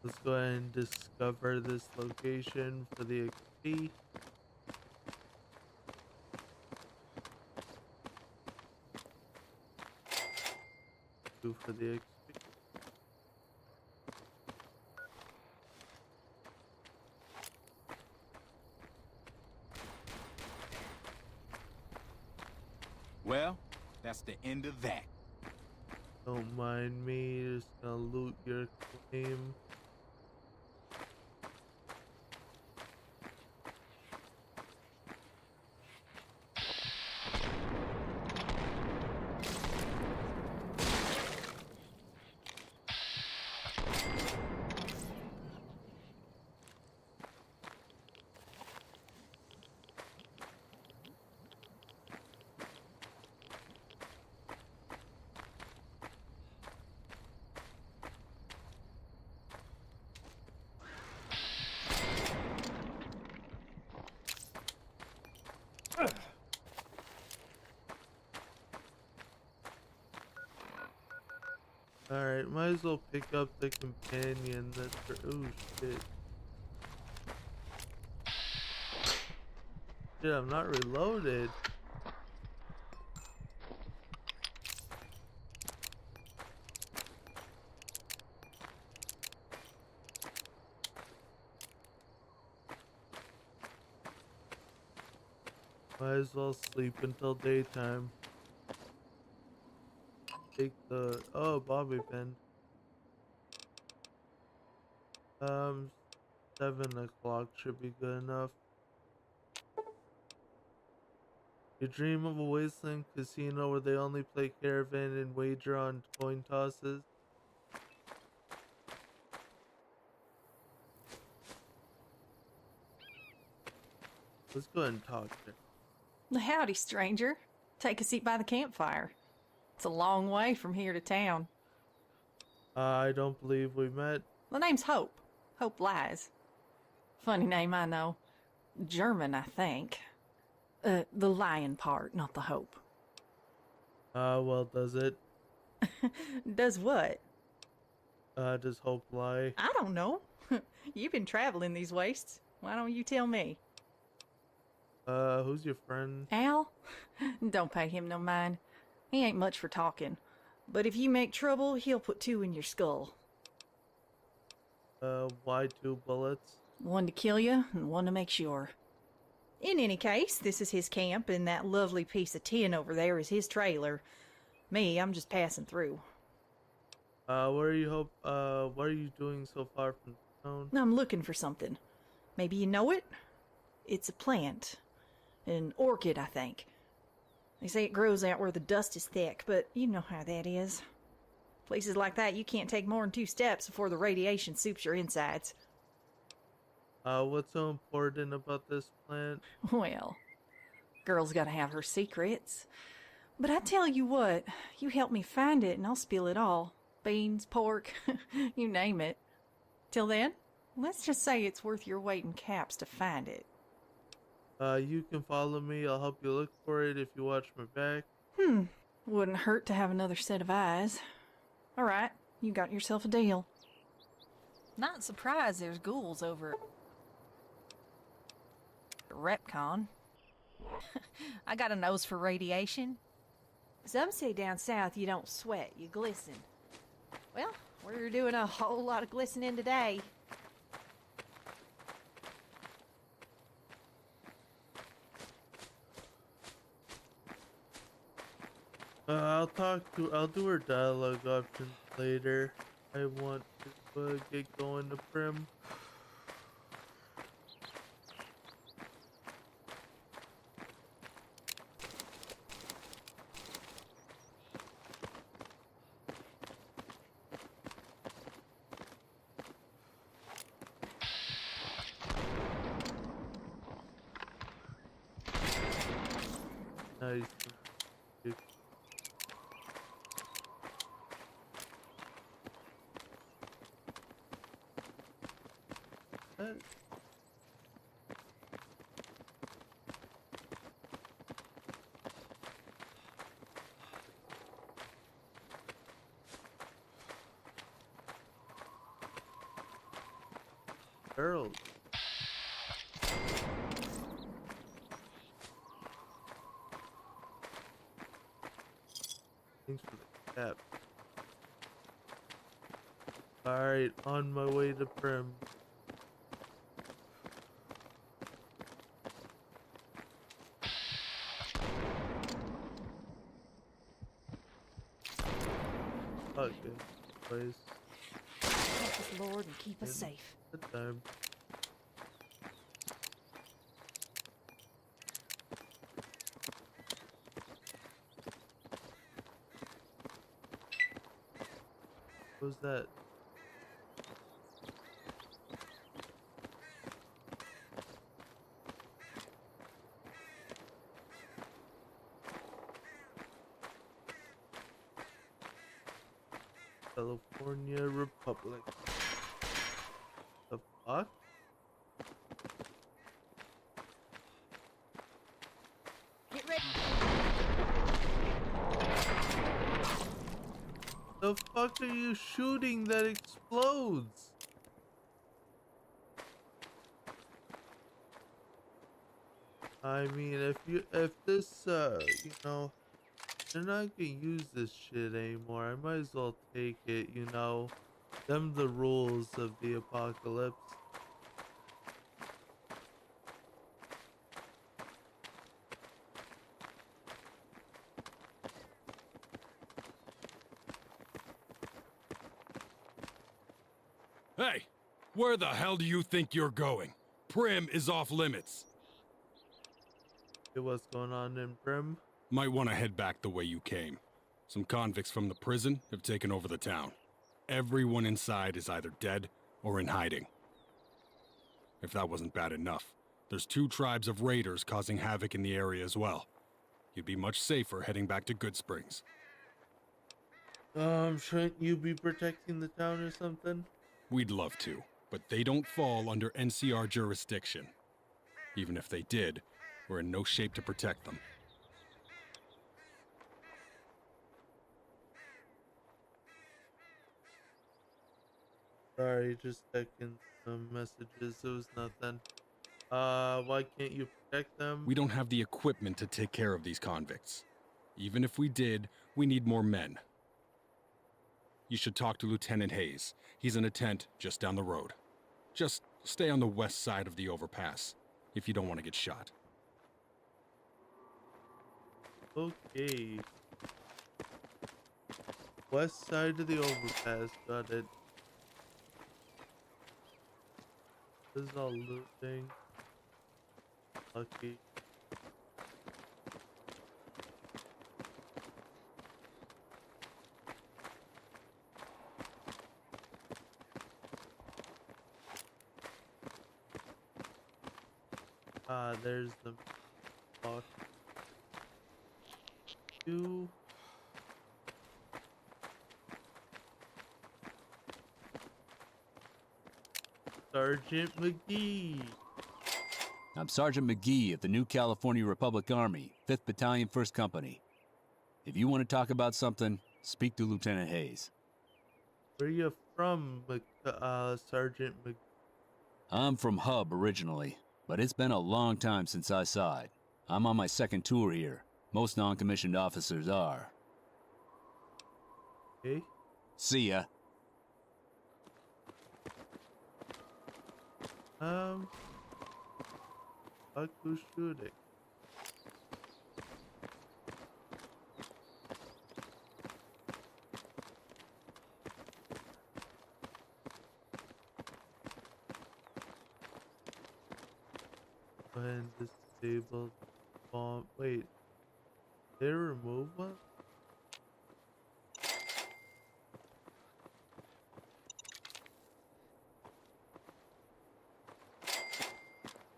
Let's go ahead and discover this location for the XP. Two for the XP. Well, that's the end of that. Don't mind me, just gonna loot your claim. Alright, might as well pick up the companion that's for— oh shit. Shit, I'm not reloaded. Might as well sleep until daytime. Take the— oh, bobby pin. 7 o'clock should be good enough. You dream of a wasteland casino where they only play caravan and wager on coin tosses? Let's go ahead and talk to her. Howdy, stranger. Take a seat by the campfire. It's a long way from here to town. I don't believe we met. The name's Hope. Hope Lies. Funny name, I know. German, I think. The lion part, not the hope. Well, does it? Does what? Does hope lie? I don't know. You've been traveling these wastes. Why don't you tell me? Who's your friend? Al? Don't pay him no mind. He ain't much for talking. But if you make trouble, he'll put 2 in your skull. Why 2 bullets? 1 to kill you, and 1 to make sure. In any case, this is his camp, and that lovely piece of tin over there is his trailer. Me, I'm just passing through. What are you doing so far from town? I'm looking for something. Maybe you know it? It's a plant. An orchid, I think. They say it grows out where the dust is thick, but you know how that is. Places like that, you can't take more than 2 steps before the radiation soups your insides. What's so important about this plant? Well, girl's gotta have her secrets. But I tell you what, you help me find it and I'll spill it all. Beans, pork, you name it. Till then, let's just say it's worth your weight in caps to find it. You can follow me. I'll help you look for it if you watch my back. Wouldn't hurt to have another set of eyes. All right, you got yourself a deal. Not surprised there's ghouls over at Repcon. I got a nose for radiation. Some say down south you don't sweat, you glisten. Well, we're doing a whole lot of glistening today. I'll do her dialogue options later. I want to get going to Prim. Nice. Girls. Thanks for the cap. Alright, on my way to Prim. Oh, good place. Help us, Lord, and keep us safe. Good time. What was that? California Republic. The fuck? Get ready. The fuck are you shooting that explodes? I mean, if this, you know, they're not gonna use this shit anymore, I might as well take it, you know. Them the rules of the apocalypse. Hey, where the hell do you think you're going? Prim is off limits. Hey, what's going on in Prim? Might want to head back the way you came. Some convicts from the prison have taken over the town. Everyone inside is either dead or in hiding. If that wasn't bad enough, there's 2 tribes of raiders causing havoc in the area as well. You'd be much safer heading back to Good Springs. Shouldn't you be protecting the town or something? We'd love to, but they don't fall under NCR jurisdiction. Even if they did, we're in no shape to protect them. Sorry, just checking some messages. It was nothing. Why can't you protect them? We don't have the equipment to take care of these convicts. Even if we did, we need more men. You should talk to Lieutenant Hayes. He's in a tent just down the road. Just stay on the west side of the overpass, if you don't want to get shot. Okay. West side of the overpass, got it. This is all looting. Lucky. There's the box. 2. Sergeant McGee. I'm Sergeant McGee of the New California Republic Army, 5th Battalion, 1st Company. If you want to talk about something, speak to Lieutenant Hayes. Where are you from, Sergeant McGee? I'm from Hub originally, but it's been a long time since I saw it. I'm on my 2nd tour here. Most non-commissioned officers are. Okay. See ya. Fuck, who's shooting? When disabled bomb. Wait. Did they remove one?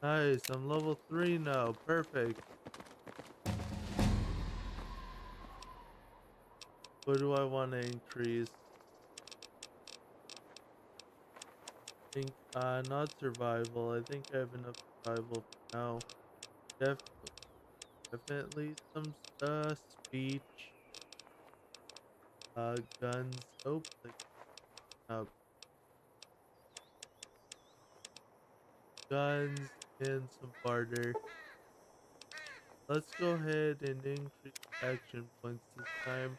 Nice, I'm level 3 now. Perfect. What do I want to increase? I think, not survival. I think I have enough survival for now. Definitely some speech. Guns. Oh, guns and some barter. Let's go ahead and increase action points this time.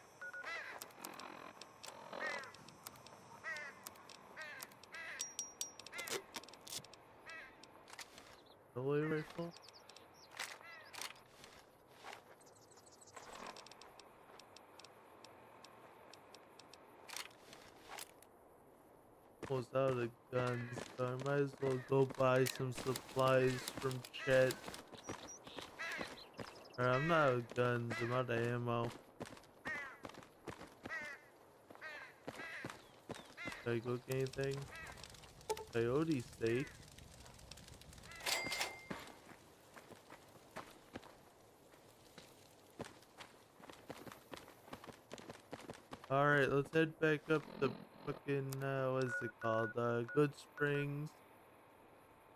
Away rifle. Almost out of guns, so I might as well go buy some supplies from Chet. I'm not out of guns, I'm out of ammo. Did I go get anything? Coyote steak. Alright, let's head back up the fucking, what is it called? Good Springs.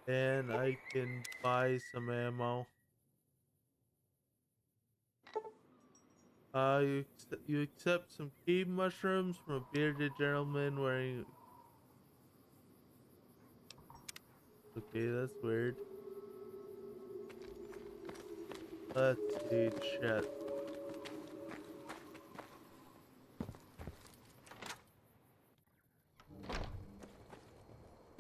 And I can buy some ammo. You accept some cave mushrooms from a bearded gentleman wearing... Okay, that's weird. Let's see, chat.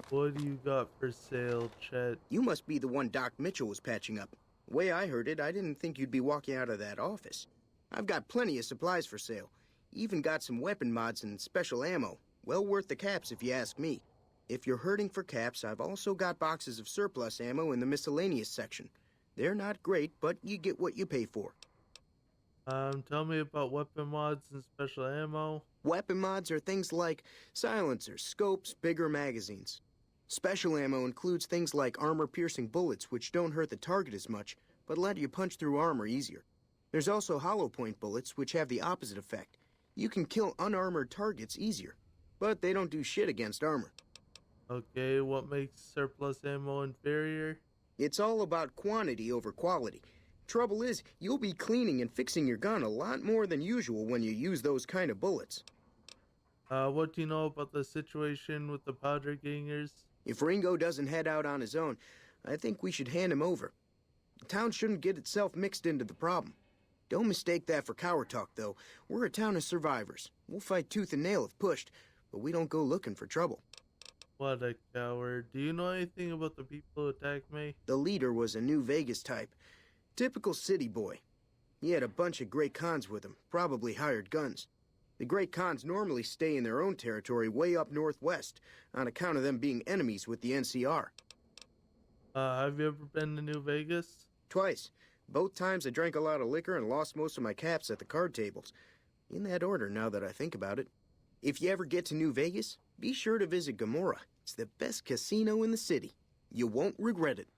What do you got for sale, Chet? You must be the one Doc Mitchell was patching up. The way I heard it, I didn't think you'd be walking out of that office. I've got plenty of supplies for sale. Even got some weapon mods and special ammo. Well worth the caps if you ask me. If you're hurting for caps, I've also got boxes of surplus ammo in the miscellaneous section. They're not great, but you get what you pay for. Tell me about weapon mods and special ammo. Weapon mods are things like silencers, scopes, bigger magazines. Special ammo includes things like armor-piercing bullets, which don't hurt the target as much, but let you punch through armor easier. There's also hollow point bullets, which have the opposite effect. You can kill unarmored targets easier, but they don't do shit against armor. Okay, what makes surplus ammo inferior? It's all about quantity over quality. Trouble is, you'll be cleaning and fixing your gun a lot more than usual when you use those kind of bullets. What do you know about the situation with the powder gangers? If Ringo doesn't head out on his own, I think we should hand him over. The town shouldn't get itself mixed into the problem. Don't mistake that for coward talk, though. We're a town of survivors. We'll fight tooth and nail if pushed, but we don't go looking for trouble. What a coward. Do you know anything about the people who attacked me? The leader was a New Vegas type. Typical city boy. He had a bunch of Great Khans with him, probably hired guns. The Great Khans normally stay in their own territory way up northwest, on account of them being enemies with the NCR. Have you ever been to New Vegas? Twice. Both times I drank a lot of liquor and lost most of my caps at the card tables. In that order, now that I think about it. If you ever get to New Vegas, be sure to visit Gomorrah. It's the best casino in the city. You won't regret it.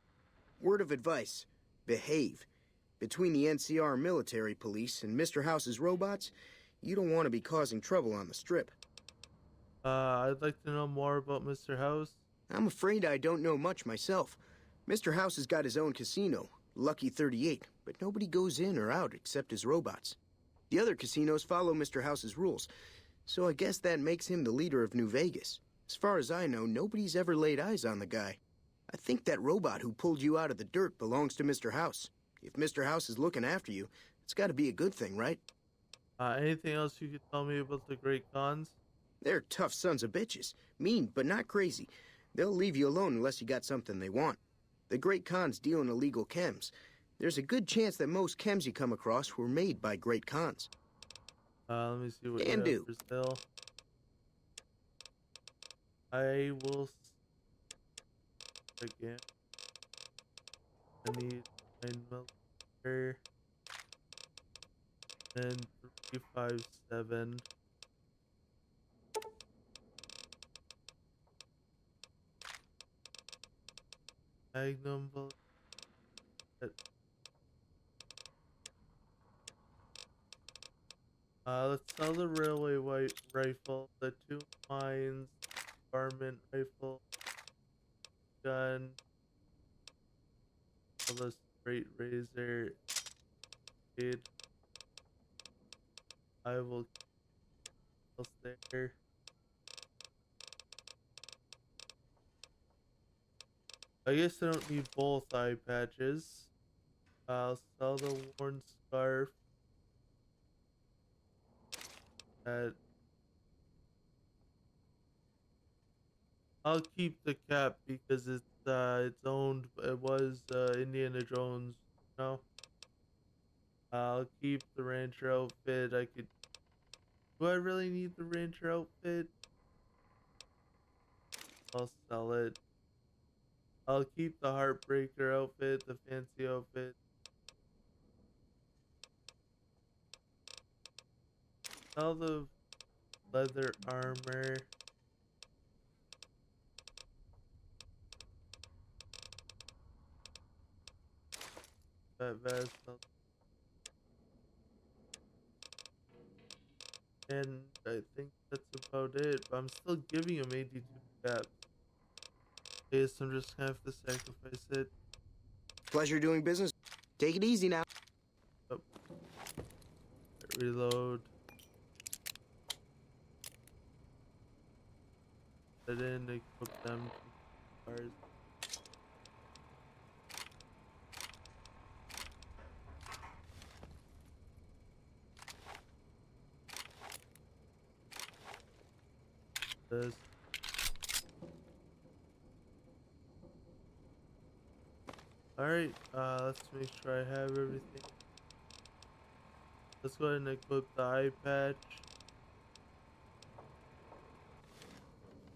Word of advice, behave. Between the NCR military police and Mr. House's robots, you don't want to be causing trouble on the Strip. I'd like to know more about Mr. House. I'm afraid I don't know much myself. Mr. House has got his own casino, Lucky 38, but nobody goes in or out except his robots. The other casinos follow Mr. House's rules, so I guess that makes him the leader of New Vegas. As far as I know, nobody's ever laid eyes on the guy. I think that robot who pulled you out of the dirt belongs to Mr. House. If Mr. House is looking after you, it's got to be a good thing, right? Anything else you could tell me about the Great Khans? They're tough sons of bitches. Mean, but not crazy. They'll leave you alone unless you got something they want. The Great Khans deal in illegal chems. There's a good chance that most chems you come across were made by Great Khans. Let me see what Can you have do. for sale. I will again. I need 9mm and 357. Magnum bullet. Let's sell the railway white rifle, the 2 mines, varmint rifle, gun, the straight razor, aid. I will stay there. I guess I don't need both eye patches. I'll sell the worn scarf. I'll keep the cap because it's owned. It was Indiana Jones. No. I'll keep the rancher outfit. Do I really need the rancher outfit? I'll sell it. I'll keep the heartbreaker outfit, the fancy outfit. Sell the leather armor. That vest. And I think that's about it. But I'm still giving him 82 caps. I guess I'm just gonna have to sacrifice it. Pleasure doing business. Take it easy now. Oh. Reload. Put in, equip them to cars. This. Alright, let's make sure I have everything. Let's go ahead and equip the eye patch.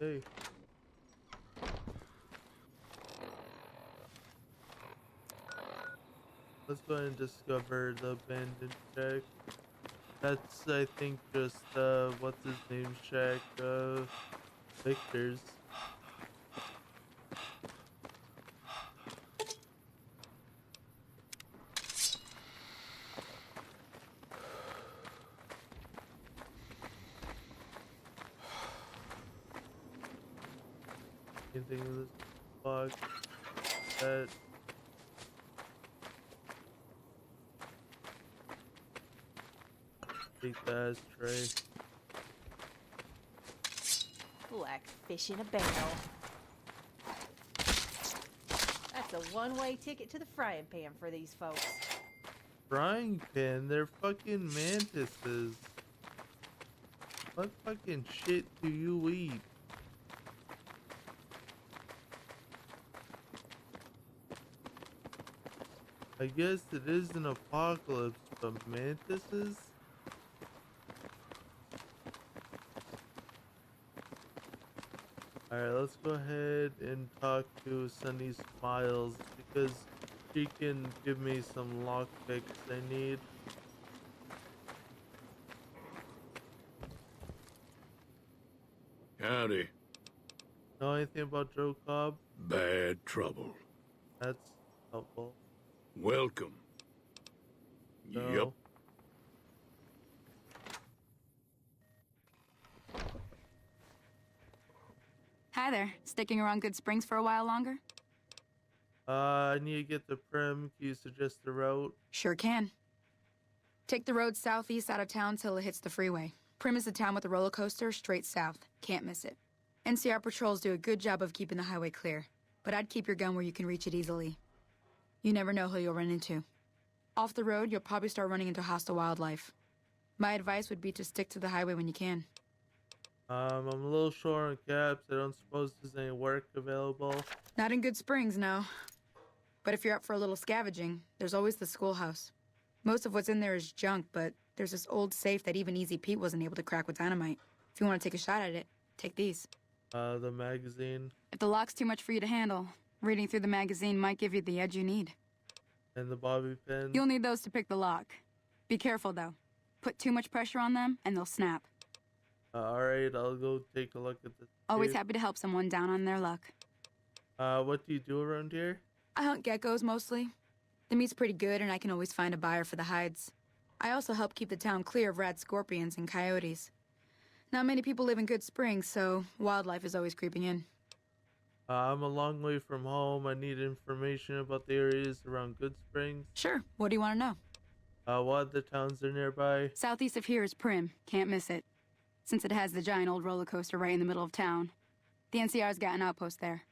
Okay. Let's go ahead and discover the abandoned shack. That's, I think, just, what's his name shack? Victor's. Anything in this box? That. Take the ashtray. Like fish in a barrel. That's a one-way ticket to the frying pan for these folks. Frying pan? They're fucking mantises. What fucking shit do you eat? I guess it is an apocalypse, but mantises? Alright, let's go ahead and talk to Sunny Smiles because she can give me some lockpicks I need. Howdy. Know anything about Joe Cobb? Bad trouble. That's helpful. Welcome. So, Yup. Hi there. Sticking around Good Springs for a while longer? I need to get the Prim. Can you suggest the route? Sure can. Take the road southeast out of town till it hits the freeway. Prim is the town with the roller coaster straight south. Can't miss it. NCR patrols do a good job of keeping the highway clear, but I'd keep your gun where you can reach it easily. You never know who you'll run into. Off the road, you'll probably start running into hostile wildlife. My advice would be to stick to the highway when you can. I'm a little short on caps. I don't suppose there's any work available. Not in Good Springs, no. But if you're up for a little scavenging, there's always the schoolhouse. Most of what's in there is junk, but there's this old safe that even Easy Pete wasn't able to crack with dynamite. If you want to take a shot at it, take these. The magazine. If the lock's too much for you to handle, reading through the magazine might give you the edge you need. And the bobby pin. You'll need those to pick the lock. Be careful, though. Put too much pressure on them, and they'll snap. Alright, I'll go take a look at this. Always happy to help someone down on their luck. What do you do around here? I hunt geckos, mostly. The meat's pretty good, and I can always find a buyer for the hides. I also help keep the town clear of rad scorpions and coyotes. Not many people live in Good Springs, so wildlife is always creeping in. I'm a long way from home. I need information about the areas around Good Springs. Sure. What do you want to know? What other towns are nearby? Southeast of here is Prim. Can't miss it. Since it has the giant old roller coaster right in the middle of town. The NCR's got an outpost there.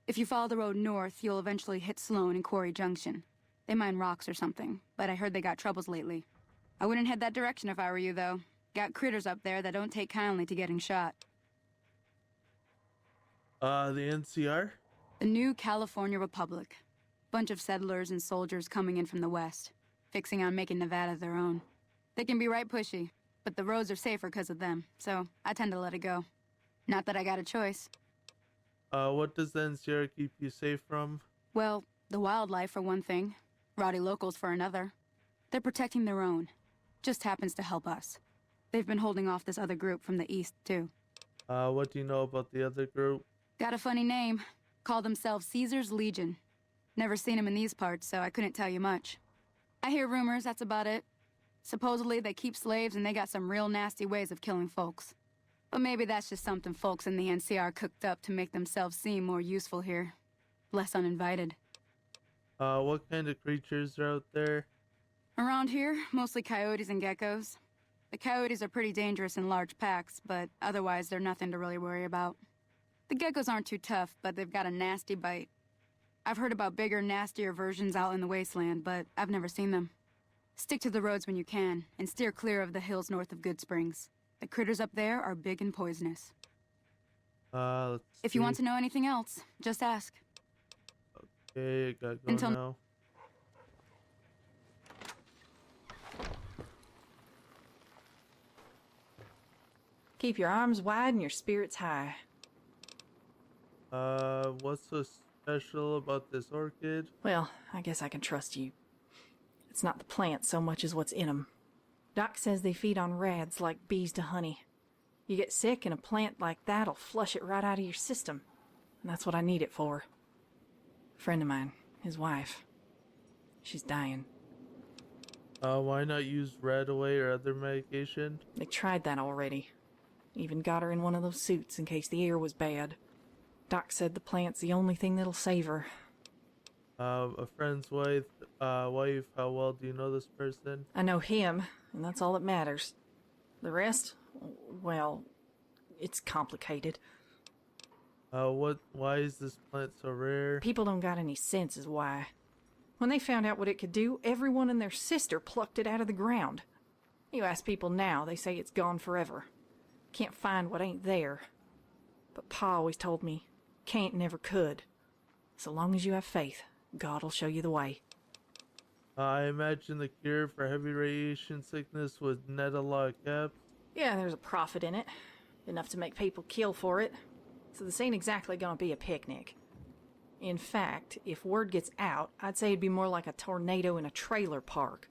If you follow the road north, you'll eventually hit Sloan and Quarry Junction. They mine rocks or something, but I heard they got troubles lately. I wouldn't head that direction if I were you, though. Got critters up there that don't take kindly to getting shot. The NCR? The new California Republic. Bunch of settlers and soldiers coming in from the west, fixing on making Nevada their own. They can be right pushy, but the roads are safer because of them, so I tend to let it go. Not that I got a choice. What does the NCR keep you safe from? Well, the wildlife for one thing. Rowdy locals for another. They're protecting their own. Just happens to help us. They've been holding off this other group from the east, too. What do you know about the other group? Got a funny name. Call themselves Caesar's Legion. Never seen them in these parts, so I couldn't tell you much. I hear rumors, that's about it. Supposedly they keep slaves and they got some real nasty ways of killing folks. But maybe that's just something folks in the NCR cooked up to make themselves seem more useful here. Less uninvited. What kind of creatures are out there? Around here, mostly coyotes and geckos. The coyotes are pretty dangerous in large packs, but otherwise they're nothing to really worry about. The geckos aren't too tough, but they've got a nasty bite. I've heard about bigger, nastier versions out in the wasteland, but I've never seen them. Stick to the roads when you can, and steer clear of the hills north of Good Springs. The critters up there are big and poisonous. If you want to know anything else, just ask. Okay, I gotta go Until now. Keep your arms wide and your spirits high. What's so special about this orchid? Well, I guess I can trust you. It's not the plants so much as what's in them. Doc says they feed on rads like bees to honey. You get sick and a plant like that'll flush it right out of your system. And that's what I need it for. A friend of mine, his wife, she's dying. Why not use Red Away or other medication? They tried that already. Even got her in one of those suits in case the air was bad. Doc said the plant's the only thing that'll save her. A friend's wife, how well do you know this person? I know him, and that's all that matters. The rest, well, it's complicated. Why is this plant so rare? People don't got any sense is why. When they found out what it could do, everyone and their sister plucked it out of the ground. You ask people now, they say it's gone forever. Can't find what ain't there. But Pa always told me, can't never could. So long as you have faith, God'll show you the way. I imagine the cure for heavy radiation sickness would net a lot of caps. Yeah, there's a profit in it. Enough to make people kill for it. so this ain't exactly gonna be a picnic. In fact, if word gets out, I'd say it'd be more like a tornado in a trailer park.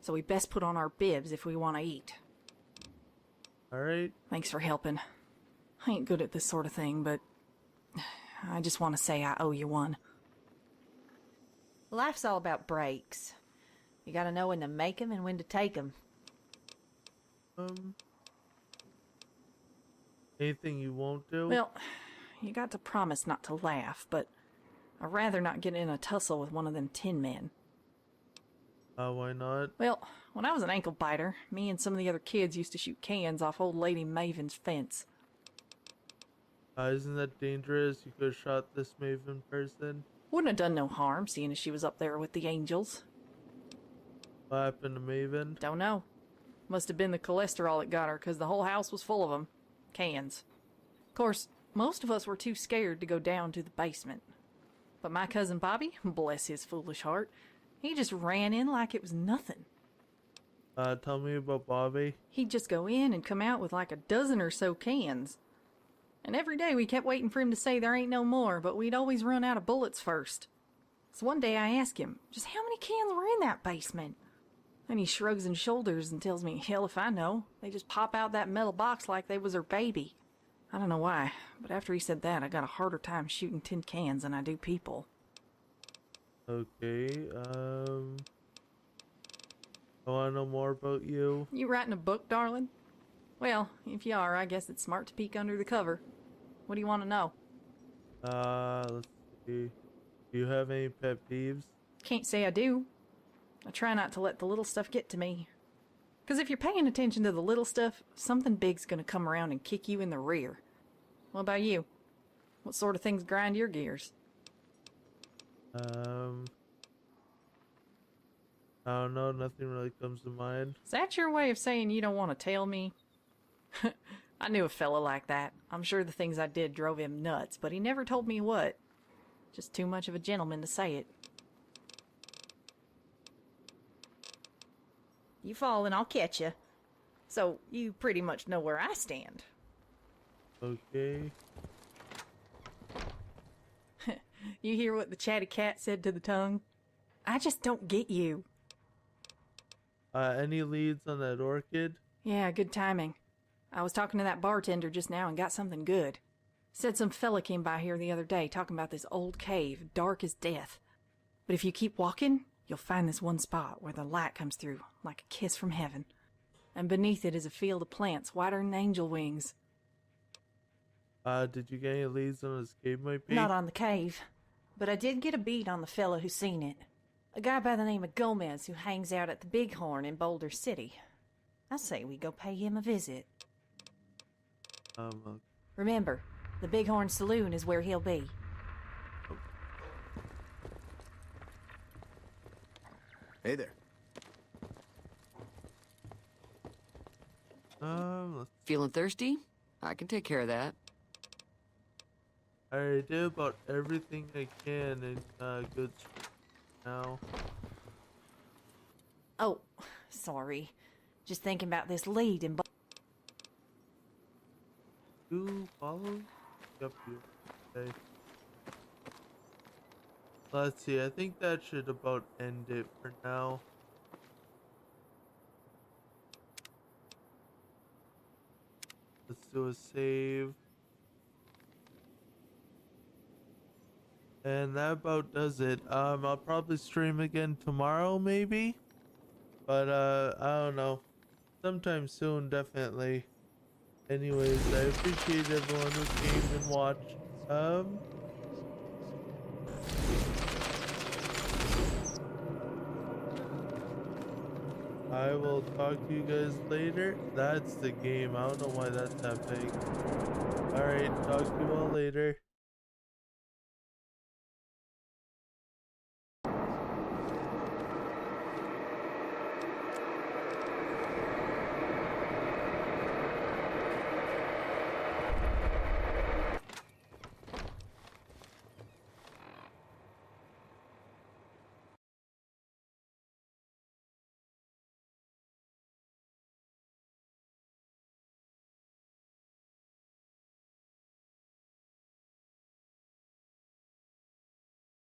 So we best put on our bibs if we want to eat. Alright. Thanks for helping. I ain't good at this sort of thing, but I just want to say I owe you one. Life's all about breaks. You gotta know when to make 'em and when to take 'em. Anything you won't do? Well, you got to promise not to laugh, but I'd rather not get in a tussle with one of them tin men. Why not? Well, when I was an ankle biter, me and some of the other kids used to shoot cans off old lady Maven's fence. Isn't that dangerous? You could have shot this Maven person. Wouldn't have done no harm, seeing as she was up there with the angels. What happened to Maven? Don't know. Must have been the cholesterol that got her, because the whole house was full of them. Cans. Of course, most of us were too scared to go down to the basement. But my cousin Bobby, bless his foolish heart, he just ran in like it was nothing. Tell me about Bobby. He'd just go in and come out with like a dozen or so cans. And every day we kept waiting for him to say there ain't no more, but we'd always run out of bullets first. So one day I asked him, just how many cans were in that basement? And he shrugs his shoulders and tells me, hell if I know. They just pop out that metal box like they was her baby. I don't know why, but after he said that, I got a harder time shooting tin cans than I do people. Okay, I want to know more about you. You writing a book, darling? Well, if you are, I guess it's smart to peek under the cover. What do you want to know? Let's see. Do you have any pet peeves? Can't say I do. I try not to let the little stuff get to me. Because if you're paying attention to the little stuff, something big's gonna come around and kick you in the rear. What about you? What sort of things grind your gears? I don't know, nothing really comes to mind. Is that your way of saying you don't want to tell me? I knew a fella like that. I'm sure the things I did drove him nuts, but he never told me what. Just too much of a gentleman to say it. You fall and I'll catch you. So you pretty much know where I stand. Okay. You hear what the chatty cat said to the tongue? I just don't get you. Any leads on that orchid? Yeah, good timing. I was talking to that bartender just now and got something good. Said some fella came by here the other day talking about this old cave, dark as death. But if you keep walking, you'll find this one spot where the light comes through, like a kiss from heaven. And beneath it is a field of plants whiter than angel wings. Did you get any leads on this cave might be? Not on the cave, but I did get a beat on the fella who seen it. A guy by the name of Gomez who hangs out at the Bighorn in Boulder City. I say we go pay him a visit. Remember, the Bighorn Saloon is where he'll be. Hey there. Feeling thirsty? I can take care of that. I did about everything I can in Good Spring now. Oh, sorry. Just thinking about this lead in... You follow? Yep, you. Okay. Let's see, I think that should about end it for now. Let's do a save. And that about does it. I'll probably stream again tomorrow, maybe? But, I don't know. Sometime soon, definitely. Anyways, I appreciate everyone who came and watched. I will talk to you guys later. That's the game. I don't know why that's happening. Alright, talk to you all later.